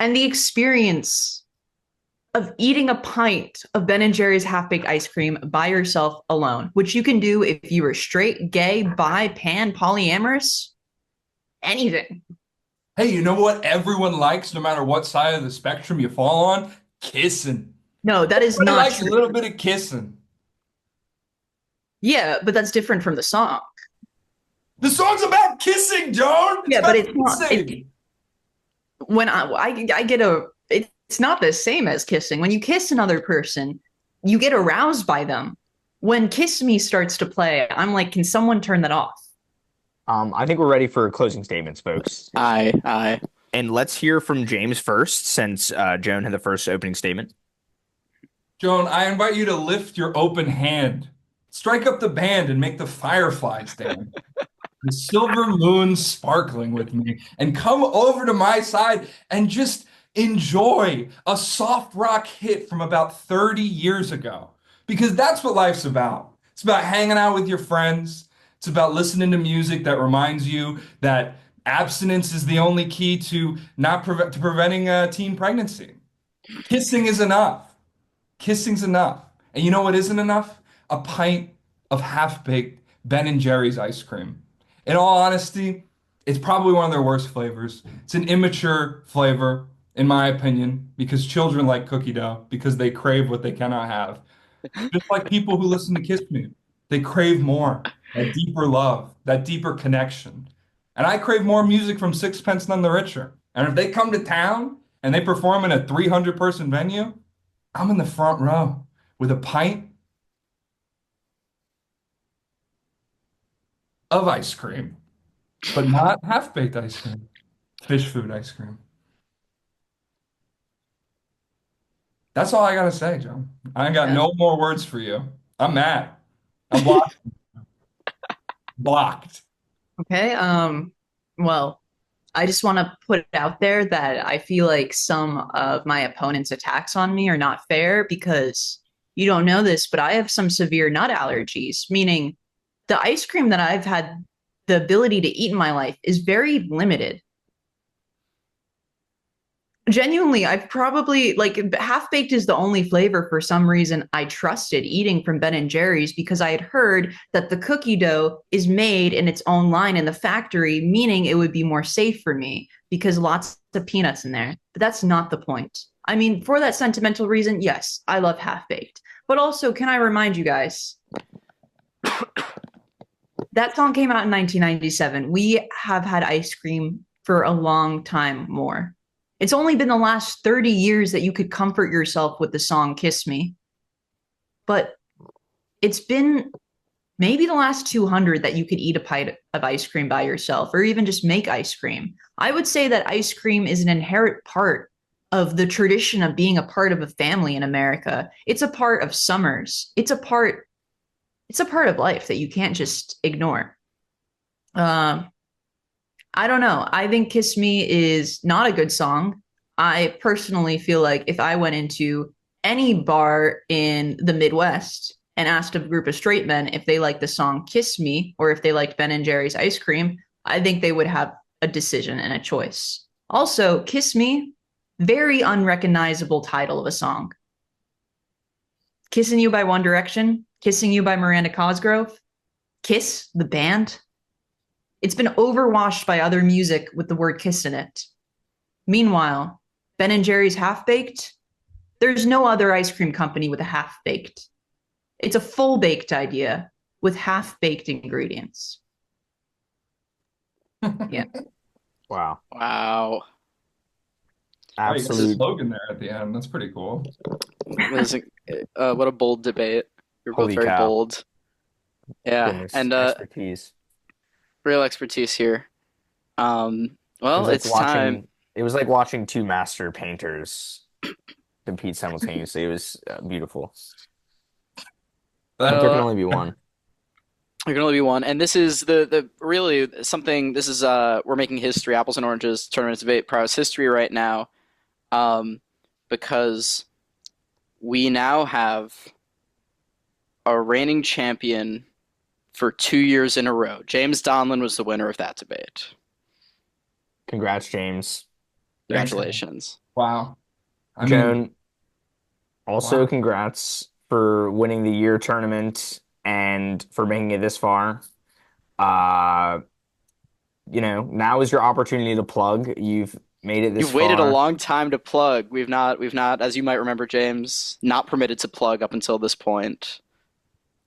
And the experience of eating a pint of Ben and Jerry's half-baked ice cream by yourself alone, which you can do if you were straight, gay, bi, pan, polyamorous, anything. Hey, you know what everyone likes, no matter what side of the spectrum you fall on? Kissing. No, that is Everybody not likes true. a little bit of kissing. Yeah, but that's different from the song. The song's about kissing, Joan. Yeah, but it's about not. kissing. When I get it's not the same as kissing. When you kiss another person, you get aroused by them. When Kiss Me starts to play, I'm like, can someone turn that off? I think we're ready for closing statements, folks. Aye. And let's hear from James first, since Joan had the first opening statement. Joan, I invite you to lift your open hand. Strike up the band and make the fireflies dance. The silver moon sparkling with me. And come over to my side and just enjoy a soft rock hit from about 30 years ago. Because that's what life's about. It's about hanging out with your friends. It's about listening to music that reminds you that abstinence is the only key to preventing teen pregnancy. Kissing is enough. Kissing's enough. And you know what isn't enough? A pint of half-baked Ben and Jerry's ice cream. In all honesty, it's probably one of their worst flavors. It's an immature flavor, in my opinion, because children like cookie dough, because they crave what they cannot have. Just like people who listen to Kiss Me. They crave more, that deeper love, that deeper connection. And I crave more music from Sixpence None the Richer. And if they come to town and they perform in a 300-person venue, I'm in the front row with a pint of ice cream, but not half-baked ice cream, fish food ice cream. That's all I gotta say, Joe. I ain't got no more words for you. I'm mad. I'm blocked. Blocked. Okay. Well, I just want to put it out there that I feel like some of my opponent's attacks on me are not fair because you don't know this, but I have some severe nut allergies, meaning the ice cream that I've had the ability to eat in my life is very limited. Genuinely, I've probably like half baked is the only flavor for some reason I trusted eating from Ben and Jerry's because I had heard that the cookie dough is made in its own line in the factory, meaning it would be more safe for me because lots of peanuts in there. But that's not the point. I mean, for that sentimental reason, yes, I love half baked. But also, can I remind you guys that song came out in 1997. We have had ice cream for a long time more. It's only been the last 30 years that you could comfort yourself with the song Kiss Me. But it's been maybe the last 200 that you could eat a pint of ice cream by yourself or even just make ice cream. I would say that ice cream is an inherent part of the tradition of being a part of a family in America. It's a part of summers. It's a part of life that you can't just ignore. I don't know. I think Kiss Me is not a good song. I personally feel like if I went into any bar in the Midwest and asked a group of straight men if they liked the song Kiss Me or if they liked Ben and Jerry's ice cream, I think they would have a decision and a choice. Also, Kiss Me, very unrecognizable title of a song. Kissing You by One Direction, Kissing You by Miranda Cosgrove, Kiss, the band. It's been overwashed by other music with the word kiss in it. Meanwhile, Ben and Jerry's Half Baked, there's no other ice cream company with a half baked. It's a full baked idea with half baked ingredients. Yeah. Wow. Wow. Oh, you got the Absolute. slogan there at the end. That's pretty cool. What a bold debate. You're both Holy very cow. bold. Yeah, Goodness, and expertise. real expertise here. Well, It was like it's time. It was like watching two master painters compete simultaneously. It was beautiful. But there can only be one. There can only be one, and this is the really something. This is we're making history, apples and oranges tournament debate prowess history right now, because we now have a reigning champion for 2 years in a row. James Donlon was the winner of that debate. Congrats, James. Congratulations. Wow. I mean, Joan, also wow. congrats for winning the year tournament and for making it this far. Now is your opportunity to plug. You've made it this You've waited a far. long time to plug. We've not, as you might remember, James, not permitted to plug up until this point.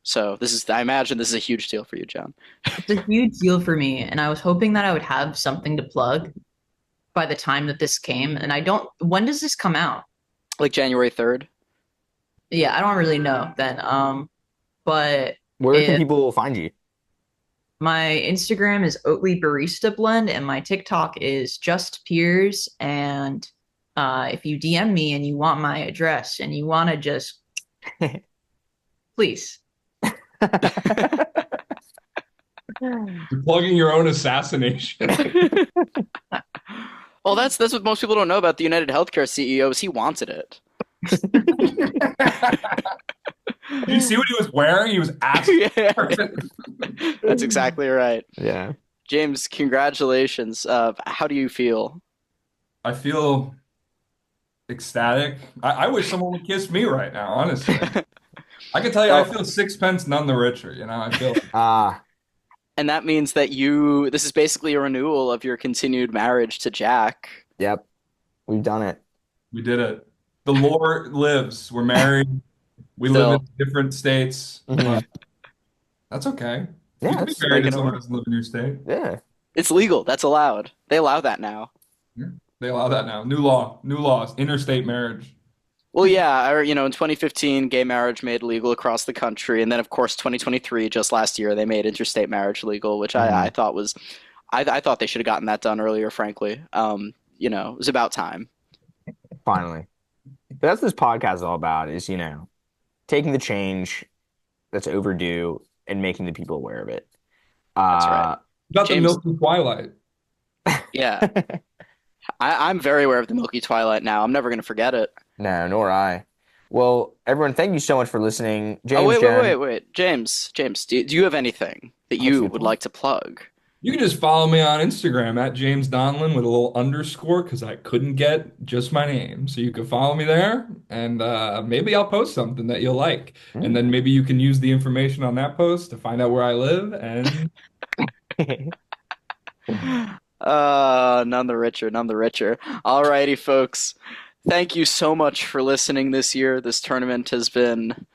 So I imagine this is a huge deal for you, John. It's a huge deal for me, and I was hoping that I would have something to plug by the time that this came. And I don't. When does this come out? Like January 3rd. Yeah, I don't really know then. But Where can people find you? my Instagram is Oatly Barista Blend, and my TikTok is Just Peers. And if you DM me and you want my address and you want to just, please. You're plugging your own assassination. Well, that's what most people don't know about the United Healthcare CEO is he wanted it. Did you see what he was wearing? He was asking. Yeah. That's exactly right. Yeah. James, congratulations. How do you feel? I feel ecstatic. I wish someone would kiss me right now, honestly. I can tell you, I feel sixpence none the richer. I feel. And that means that this is basically a renewal of your continued marriage to Jack. Yep. We've done it. We did it. The lore lives. We're married. We live in different states. But that's okay. You can be married to someone who doesn't live in your state. Yeah. It's legal. That's allowed. They allow that now. Yeah, they allow that now. New laws, interstate marriage. Well, yeah, in 2015, gay marriage made legal across the country, and then of course 2023, just last year, they made interstate marriage legal, which I thought was, I thought they should have gotten that done earlier. Frankly, it was about time. Finally, but that's what this podcast is all about. Is taking the change that's overdue and making the people aware of it. That's right. About the James. Milky Twilight. Yeah, I'm very aware of the Milky Twilight now. I'm never gonna forget it. No, nor I. Well, everyone, thank you so much for listening. James, Oh wait, Jen, wait. James, do you have anything that Oh, you that's would good. like to plug? You can just follow me on Instagram at James Donlon with a little underscore because I couldn't get just my name. So you can follow me there, and maybe I'll post something that you'll like. And then maybe you can use the information on that post to find out where I live. And None the richer, none the richer. Alrighty, folks. Thank you so much for listening this year. This tournament has been,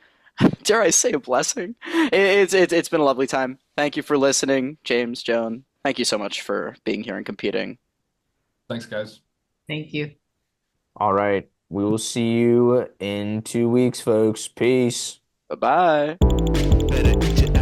dare I say, a blessing. It's been a lovely time. Thank you for listening, James, Joan. Thank you so much for being here and competing. thanks, guys. Thank you. All right. We will see you in 2 weeks, folks. Peace. Bye bye. Better